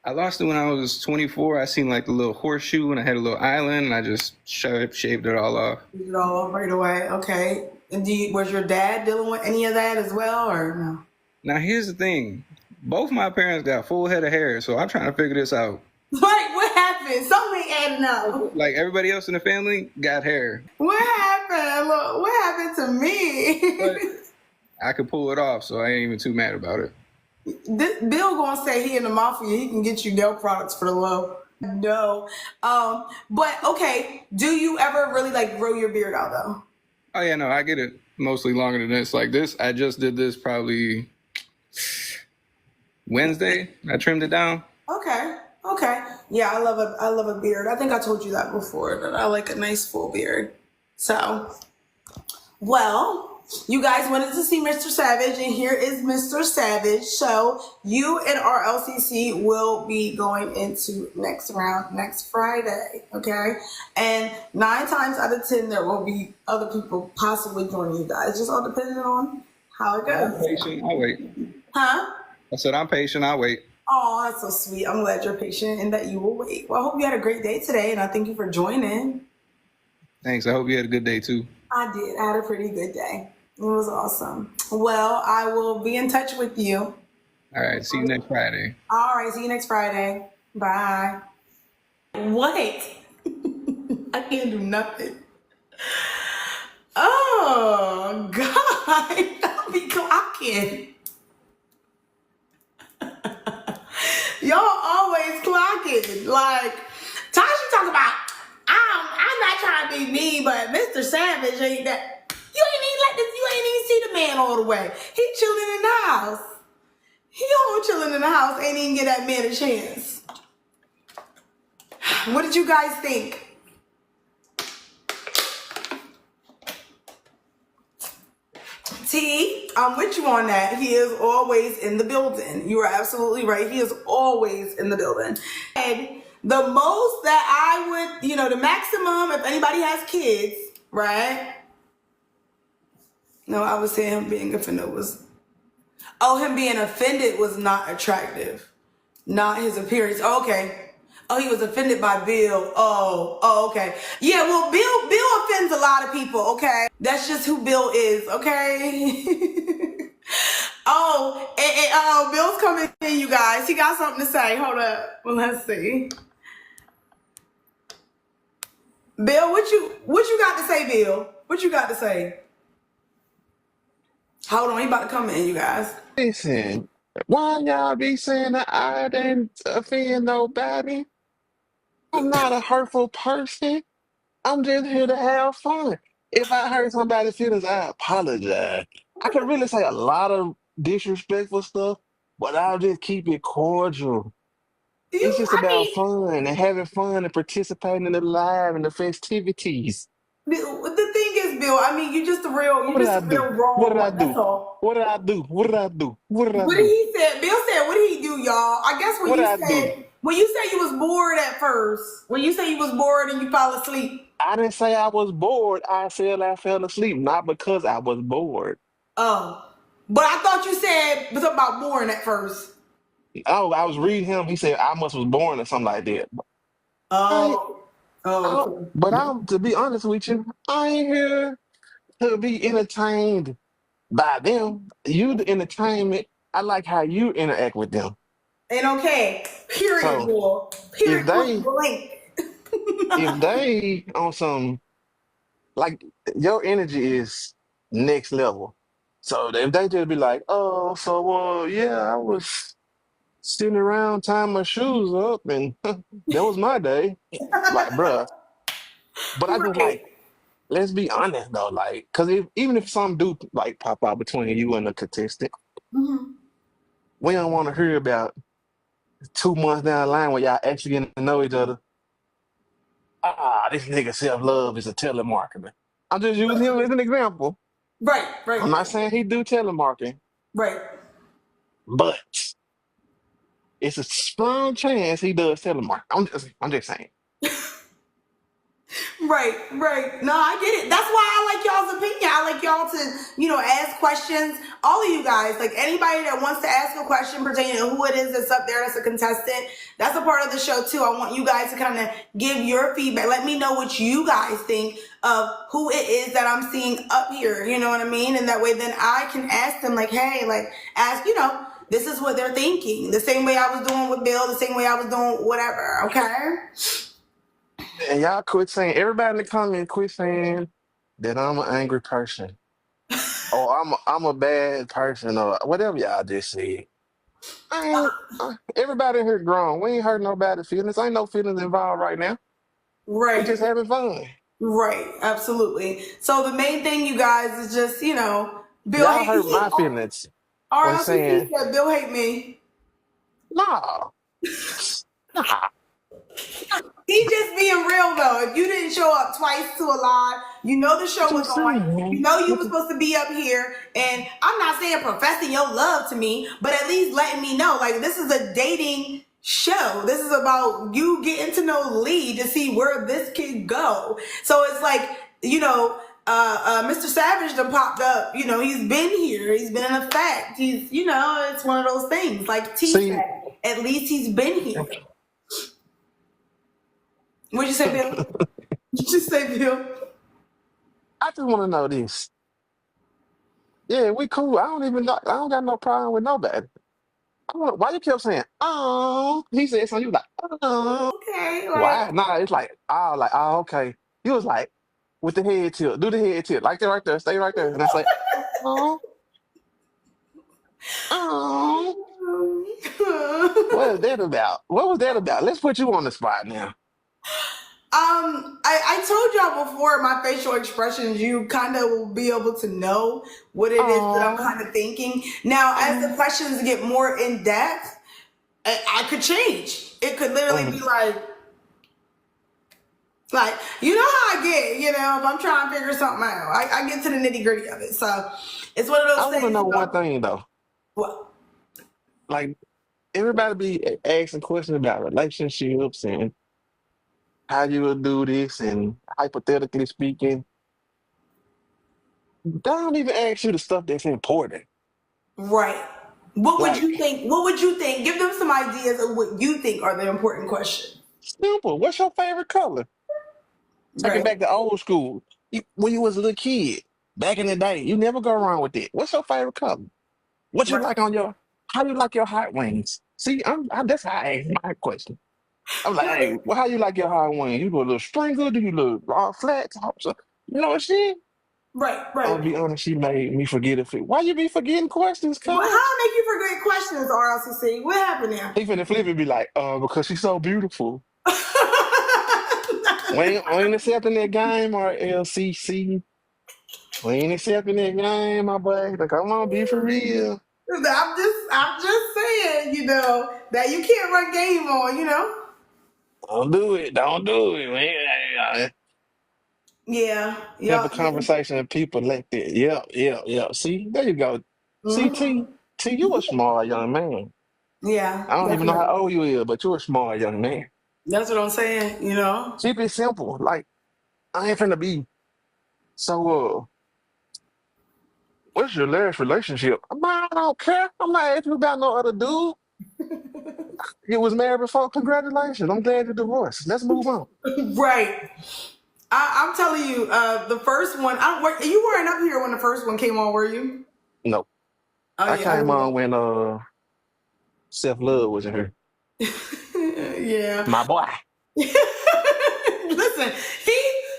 I lost it when I was 24. I seen like the little horseshoe and I had a little island and I just shaved it all off. You did it all off right away. Okay. And was your dad dealing with any of that as well, or no? Now here's the thing. Both my parents got full head of hair, so I'm trying to figure this out. What happened? Something ain't adding up. Like everybody else in the family got hair. What happened? Look, what happened to me? But I could pull it off, so I ain't even too mad about it. Bill gonna say he in the mafia. He can get you nail products for the low. No. But okay. Do you ever really like grow your beard out though? Oh yeah, no, I get it mostly longer than this. Like this, I just did this probably Wednesday. I trimmed it down. Okay. Okay. Yeah, I love a beard. I think I told you that before, that I like a nice full beard. So, well, you guys wanted to see Mr. Savage, and here is Mr. Savage. So you and our LCC will be going into next round next Friday, okay? And 9 times out of 10, there will be other people possibly joining you guys. Just all depending on how it I'm goes. patient. I'll wait. Huh? I said I'm patient. I'll wait. Oh, that's so sweet. I'm glad you're patient and that you will wait. Well, I hope you had a great day today, and I thank you for joining. Thanks. I hope you had a good day too. I did. I had a pretty good day. It was awesome. Well, I will be in touch with you. All right. See you next Friday. All right. See you next Friday. Bye. What? I can't do nothing. Oh, God. I'll be clocking. Y'all always clocking. Like, Tasha talk about, I'm not trying to be mean, but Mr. Savage ain't that. You ain't even see the man all the way. He chilling in the house. He all chilling in the house. Ain't even get that man a chance. What did you guys think? T, I'm with you on that. He is always in the building. You are absolutely right. He is always in the building. And the most that I would, the maximum, if anybody has kids, right? No, I would say him being offended was... Oh, him being offended was not attractive. Not his appearance. Oh, okay. Oh, he was offended by Bill. Oh, okay. Yeah, well, Bill offends a lot of people, okay? That's just who Bill is, okay? Oh, Bill's coming in, you guys. He got something to say. Hold up. Well, let's see. Bill, what you got to say, Bill? What you got to say? Hold on, he about to come in, you guys. Listen, why y'all be saying that I didn't offend nobody? I'm not a hurtful person. I'm just here to have fun. If I hurt somebody's feelings, I apologize. I can really say a lot of disrespectful stuff, but I'll just keep it cordial. It's just I about mean, fun and having fun and participating in the live and the festivities. The thing is, Bill, I mean, What you did just I a do? real What wrong did I one. That's do? all. What did I do? What did I do? What did I What did do? he say? Bill said, what did he do, y'all? I guess What did I do? when you said you was bored at first, when you said you was bored and you fell asleep. I didn't say I was bored. I said I fell asleep, not because I was bored. Oh, but I thought you said was about boring at first. Oh, I was reading him. He said I must was born or something like that. I, Oh, I, oh, but I'm to be honest with you, I ain't here to be entertained by them. You the entertainment. I like how you interact with them. and okay. Period, So Bill. if Period. Point they blank. if they on some like your energy is next level. So if they just be like, oh, so yeah, I was sitting around tying my shoes up and that was my day. Like, bruh. But I just Right. like, let's be honest though, like, cause even if some do like pop out between you and the contestant, Mhm. we don't want to hear about 2 months down the line when y'all actually getting to know each other. Ah, this nigga self-love is a telemarketer. I'm just using him as an example. Right, right, I'm not saying he do telemarketing, right. but it's a strong chance he does telemarketing. I'm just saying. Right, right. No, I get it. That's why I like y'all's opinion. I like y'all to, ask questions. All of you guys, like anybody that wants to ask a question pertaining to who it is that's up there as a contestant, that's a part of the show too. I want you guys to kind of give your feedback. Let me know what you guys think of who it is that I'm seeing up here. You know what I mean? And that way then I can ask them like, hey, like ask, this is what they're thinking. The same way I was doing with Bill, the same way I was doing whatever. Okay? And y'all quit saying, everybody in the comments quit saying that I'm an angry person or I'm a bad person or whatever y'all just said. I ain't, everybody in here grown. We ain't hurt nobody's feelings. Ain't no feelings involved right now. We Right. just having fun. Right, absolutely. So the main thing, you guys, is just Bill Y'all hate hurt me. my feelings All right, when that's what she saying, said. Bill hate me. nah, nah. He just being real though. If you didn't show up twice to a live, you know the show What you was on. saying, You man? know you What were you, supposed to be up here, and I'm not saying professing your love to me, but at least letting me know like this is a dating show. This is about you getting to know Lee to see where this could go. So it's like Mr. Savage done popped up. He's been here. He's been in effect. It's one of those things. Like T see, said, at least he's been here. What'd you say, Bill? Did you say, Bill? I just want to know this. Yeah, we cool. I don't even know. I don't got no problem with nobody. Why you kept saying, oh, he said something, you was like, oh. Okay, like Why? Nah, it's like, oh, okay. You was like, with the head tilt, do the head tilt, like that right there, stay right there. And I say, oh, oh. What is that about? What was that about? Let's put you on the spot now. I told y'all before my facial expressions, you kind of will be able to know what it is that I'm Oh, kind of thinking. Now, as the oh. questions get more in depth, I could change. It could literally be Mm. like how I get, if I'm trying to figure something out, I get to the nitty gritty of it. So it's one of I those want to things, know one thing though. What? Like everybody be asking questions about relationships and how you would do this and hypothetically speaking, they don't even ask you the stuff that's important. Right. What would you Like think? What would you think? Give them some ideas of what you think are the important questions. simple. What's your favorite color? Take it Right. back to old school. When you was a little kid, back in the day, you never go wrong with it. What's your favorite color? What you Right. like on your? How you like your hot wings? See, that's how I ask my question. I'm like, hey, well, how you like your hot wings? You go a little sprinkle? Do you look raw flat tops? You know what she? Right, I'll right. be honest, she made me forget it. Why you be forgetting questions, Well, how cuz? make you forget questions, RLCC? What happened there? He finna flip it be like, because she's so beautiful. We ain't accepting that game or LCC. We ain't accepting that game, my boy. Like, come on, be for real. I'm just saying, that you can't run game on. Don't do it. Don't do it. Yeah, Have a yeah, conversation with people like that. Yep, yep, yep. See, there you go. See, hmm T, you a smart young man. yeah. I don't even know Definitely. how old you is, but you're a smart young man. That's what I'm saying. Keep it simple. Like, I ain't finna be so, what's your last relationship? I don't care. I'm not asking you about no other dude. You was married before. Congratulations. I'm glad you're divorced. Let's move on. Right. I'm telling you, the first one. You weren't up here when the first one came on, were you? No. Oh I yeah, came on when Self Love was in here. yeah. My boy. Listen,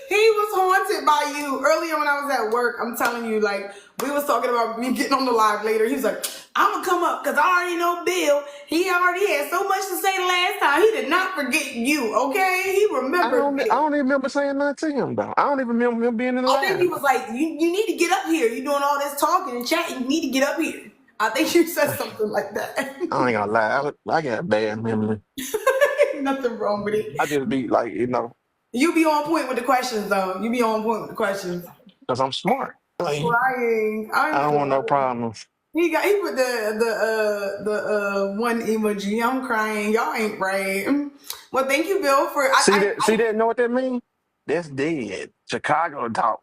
he was haunted by you earlier when I was at work. I'm telling you, like we was talking about me getting on the live later. He was like, "I'm gonna come up because I already know Bill. He already had so much to say the last time. He did not forget you. Okay, he remembered I you." don't even remember saying nothing to him though. I don't even remember him being in the I think he line. was like, "You need to get up here. You doing all this talking and chatting. You need to get up here." I think you said something like that. I ain't gonna lie. I got a bad memory. Nothing wrong with it. I just be like, You be on point with the questions, though. You be on point with the questions. because I'm smart. Like, Crying. I I'm don't want no crying. problems. He put the one emoji. I'm crying. Y'all ain't right. Well, thank you, Bill, for See that, know what that means? That's dead. Chicago dog.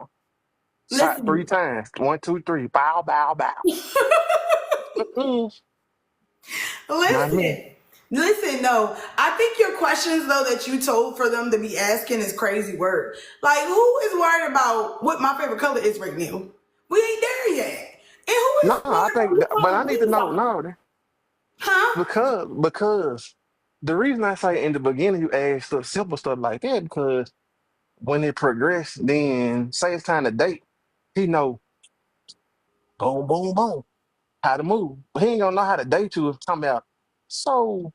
Shot listen. 3 times. 1, 2, 3. Bow, bow, bow. Mm-mm. Not me. Listen. Listen, no. I think your questions though that you told for them to be asking is crazy work. Like, who is worried about what my favorite color is right now? We ain't there yet. And who No, is I worried about think, who but I color need to jeans know. are? No, Huh? because the reason I say in the beginning you ask stuff, simple stuff like that, because when it progressed, then say it's time to date, he know boom, boom, boom, how to move. But he ain't gonna know how to date you if talking about. So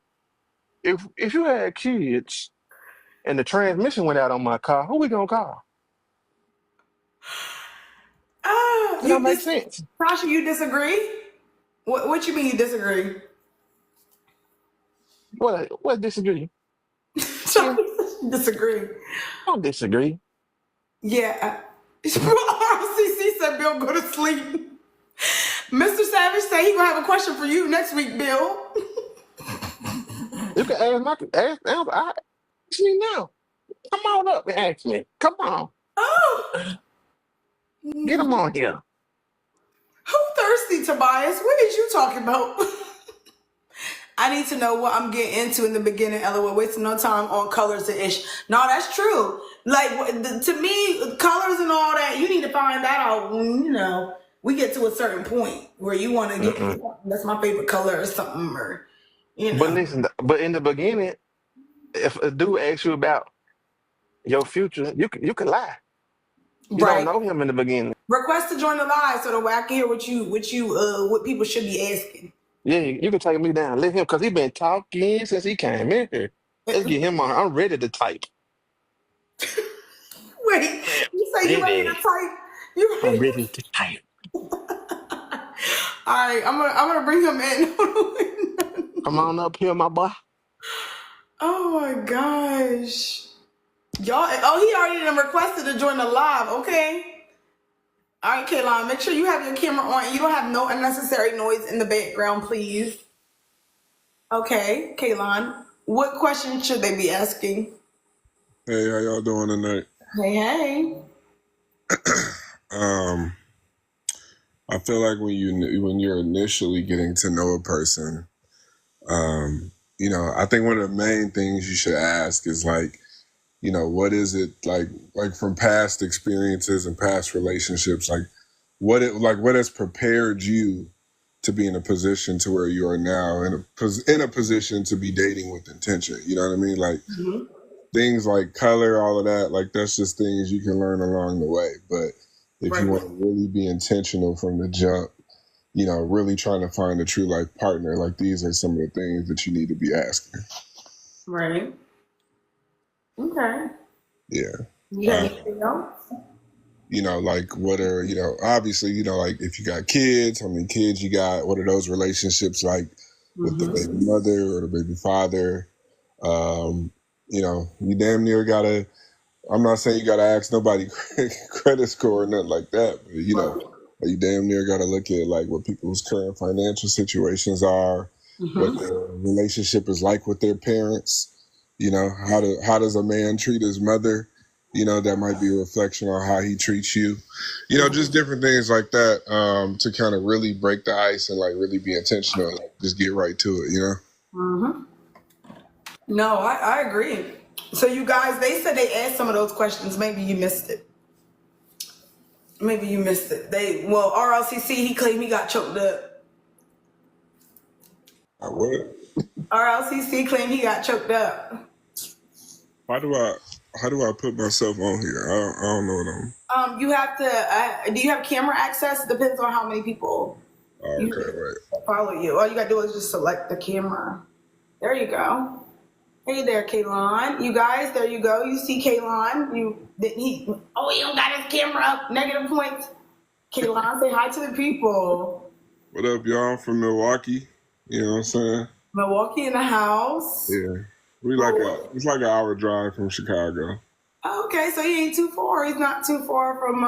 if you had kids and the transmission went out on my car, who we gonna call? Ah, It don't make sense. Tasha, you disagree? What you mean you disagree? What disagree? Yeah, Tasha, disagree. I don't disagree. Yeah. RCC said Bill go to sleep. Mr. Savage said he gonna have a question for you next week, Bill. You can ask me now. Come on up and ask me. Come on, Oh, get who him on here. thirsty, Tobias? What is you talking about? I need to know what I'm getting into in the beginning, LOL. Wasting no time on colors and ish. No, that's true. Like, to me, colors and all that, you need to find that out when, we get to a certain point where you want to get, Mm-mm. that's my favorite color or something, or, you But know. listen, but in the beginning, if a dude asks you about your future, you can lie. You don't Right. know him in the beginning. Request to join the live so that way I can hear what people should be asking. Yeah, you can take me down. Let him, because he been talking since he came in here. Let's get him on. I'm ready to type. Wait, you say you ready to Ready. type? You I'm ready? ready to type. All right, I'm gonna bring him in. Come on up here, my boy. Oh my gosh, y'all! Oh, he already done requested to join the live. Okay. All right, Kaylon, make sure you have your camera on and you don't have no unnecessary noise in the background, please. Okay, Kaylon, what question should they be asking? Hey, how y'all doing tonight? Hey, hey. Um, I feel like when you're initially getting to know a person, I think one of the main things you should ask is like, what is it like from past experiences and past relationships, like what has prepared you to be in a position to where you are now, in a position to be dating with intention. You know what I mean? Like things like color, all of that, like that's just things you can learn along the way. But if you Right. want to really be intentional from the jump, you know, really trying to find a true life partner, like these are some of the things that you need to be asking. Right. Okay. Yeah. You got anything else? You know, like what are, you know, obviously, you know, like if you got kids, how many kids you got, what are those relationships like with the baby mother or the baby father? You know, you damn near gotta, I'm not saying you gotta ask nobody credit score or nothing like that, but you know, you damn near gotta look at like what people's current financial situations are, what their relationship is like with their parents. You know, how does a man treat his mother? You know, that might be a reflection on how he treats you. You know, just different things like that, to kind of really break the ice and like really be intentional and like, just get right to it, you know? No, I agree. So you guys, they said they asked some of those questions. Maybe you missed it. Maybe you missed it. RLCC, he claimed he got choked up. I would. RLCC claimed he got choked up. How do I put myself on here? I don't know what I'm. You have to. Do you have camera access? Depends on how many people Oh, okay, right. follow you. All you gotta do is just select the camera. There you go. Hey there, Kaylon. You guys, there you go. You see Kaylon. He don't got his camera up. Negative points. Kaylon, say hi to the people. What up, y'all? I'm from Milwaukee. You know what I'm saying? Milwaukee in the house. Yeah. It's like an hour drive from Chicago. Okay, so he ain't too far. He's not too far from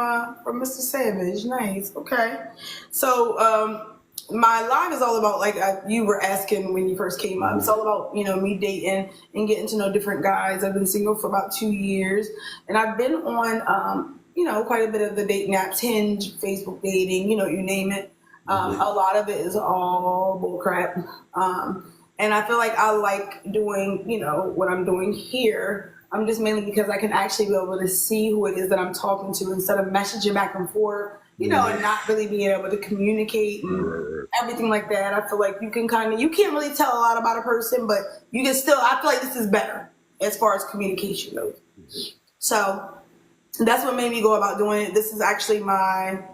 Mr. Savage. Nice. Okay. So my live is all about, like you were asking when you first came up. It's all about, me dating and getting to know different guys. I've been single for about 2 years, and I've been on quite a bit of the dating apps, Hinge, Facebook dating, you name it. A lot of it is all bullcrap. And I feel like I like doing, what I'm doing here. Just mainly because I can actually be able to see who it is that I'm talking to instead of messaging back and forth, and not really being able to communicate and everything like that. I feel like you can't really tell a lot about a person, but you can still, I feel like this is better as far as communication goes. So that's what made me go about doing it. This is actually I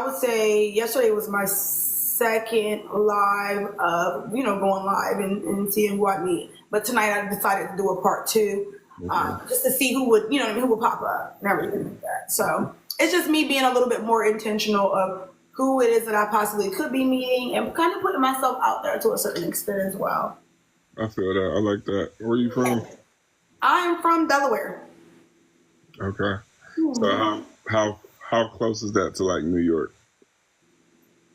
would say yesterday was my second live of, going live and seeing who I meet. But tonight I decided to do a part 2, just to see who would pop up and everything like that. So it's just me being a little bit more intentional of who it is that I possibly could be meeting and kind of putting myself out there to a certain extent as well. I feel that. I like that. Where are you from? I'm from Delaware. Okay. So how close is that to like New York?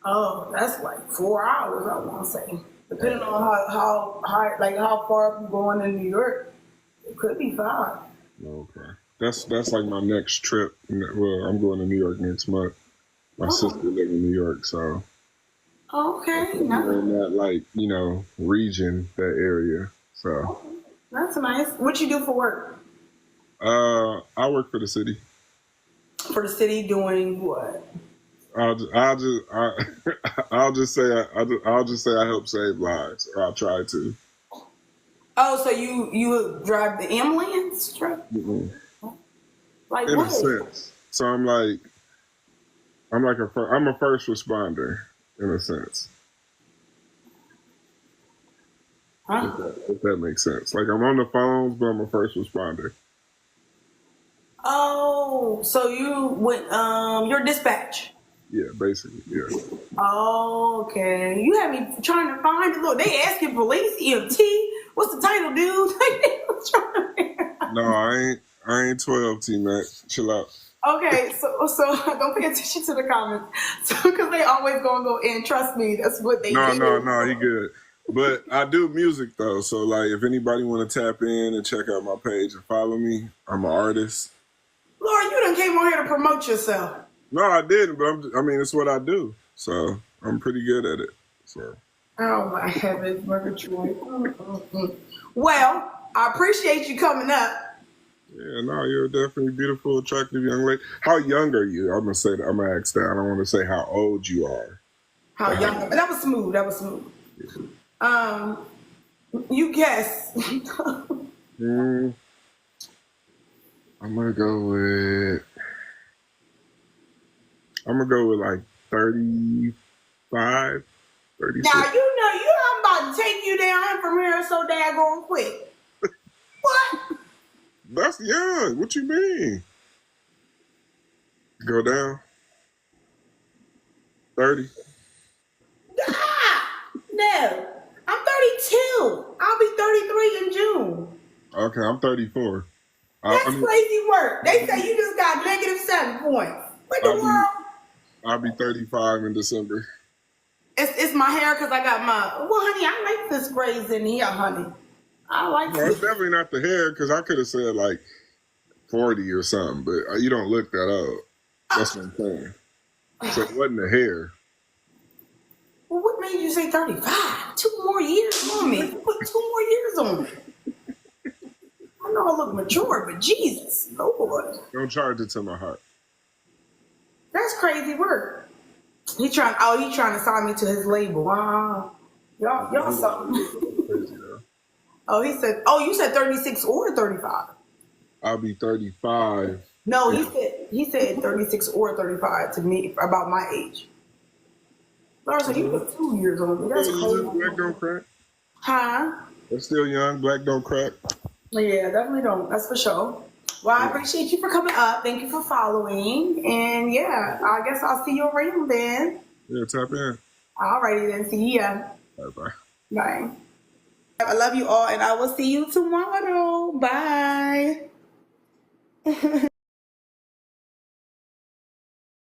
Oh, that's like 4 hours, I want to say. Depending on how high, like how far I'm going in New York, it could be 5. Okay. That's like my next trip. Well, I'm going to New York next month. My sister lives in New York, so. Okay. We're in that region, that area. So. That's nice. What you do for work? I work for the city. For the city, doing what? I'll just say I help save lives, or I'll try to. Oh, so you drive the ambulance truck? Mm-hmm. Like in what? a sense. So I'm a first responder in a sense. Huh? If that makes sense. Like I'm on the phones, but I'm a first responder. Oh, so you went your dispatch. Yeah, basically, yeah. Oh, okay. You had me trying to find it. Look, they asking police, EMT. What's the title, dude? No, I ain't 12, T-Mac. Chill out. Okay, so don't pay attention to the comments. So, because they always gonna go in. Trust me, that's what they do. No, he good. But I do music though, so like if anybody want to tap in and check out my page and follow me, I'm an artist. Lord, you done came on here to promote yourself. No, I didn't, but it's what I do, so I'm pretty good at it. So. Oh my heavens, Murgatroyd. Well, I appreciate you coming up. Yeah, no, you're definitely beautiful, attractive young lady. How young are you? I'm gonna ask that. I don't want to say how old you are. How young? But that was smooth. That was smooth. You guess. Mm, I'm gonna go with. I'm gonna go with like 35, Now 36. you know I'm about to take you down from here so daggone quick. What? That's young. What you mean? Go down 30. Ah, no. I'm 32. I'll be 33 in June. Okay, I'm 34. I That's mean, crazy work. They say you just got -7 points. What the I'll be world? I'll be 35 in December. It's my hair because I got my. Well, honey, I like this braids in here, honey. I like No, it's this. definitely not the hair because I could have said like 40 or something, but you don't look that old. That's what I'm saying. So it wasn't the hair. Well, what made you say 35? 2 more years on me. Put 2 more years on me. I know I look mature, but Jesus, Lord, Don't charge it to my heart. that's crazy work. He trying. Oh, he trying to sign me to his label. Y'all something. Crazy though. Oh, he said. Oh, you said 36 or 35. I'll be 35. No, he said 36 or 35 to me about my age. Laura said you put 2 years on me. That's Still young, crazy. black don't crack. Huh? That's still young, black don't crack. Yeah, definitely don't. That's for sure. Well, I appreciate you for coming up. Thank you for following. And yeah, I guess I'll see you around then. Yeah, tap in. Alrighty then. See ya. Bye bye. Bye. I love you all, and I will see you tomorrow. Bye.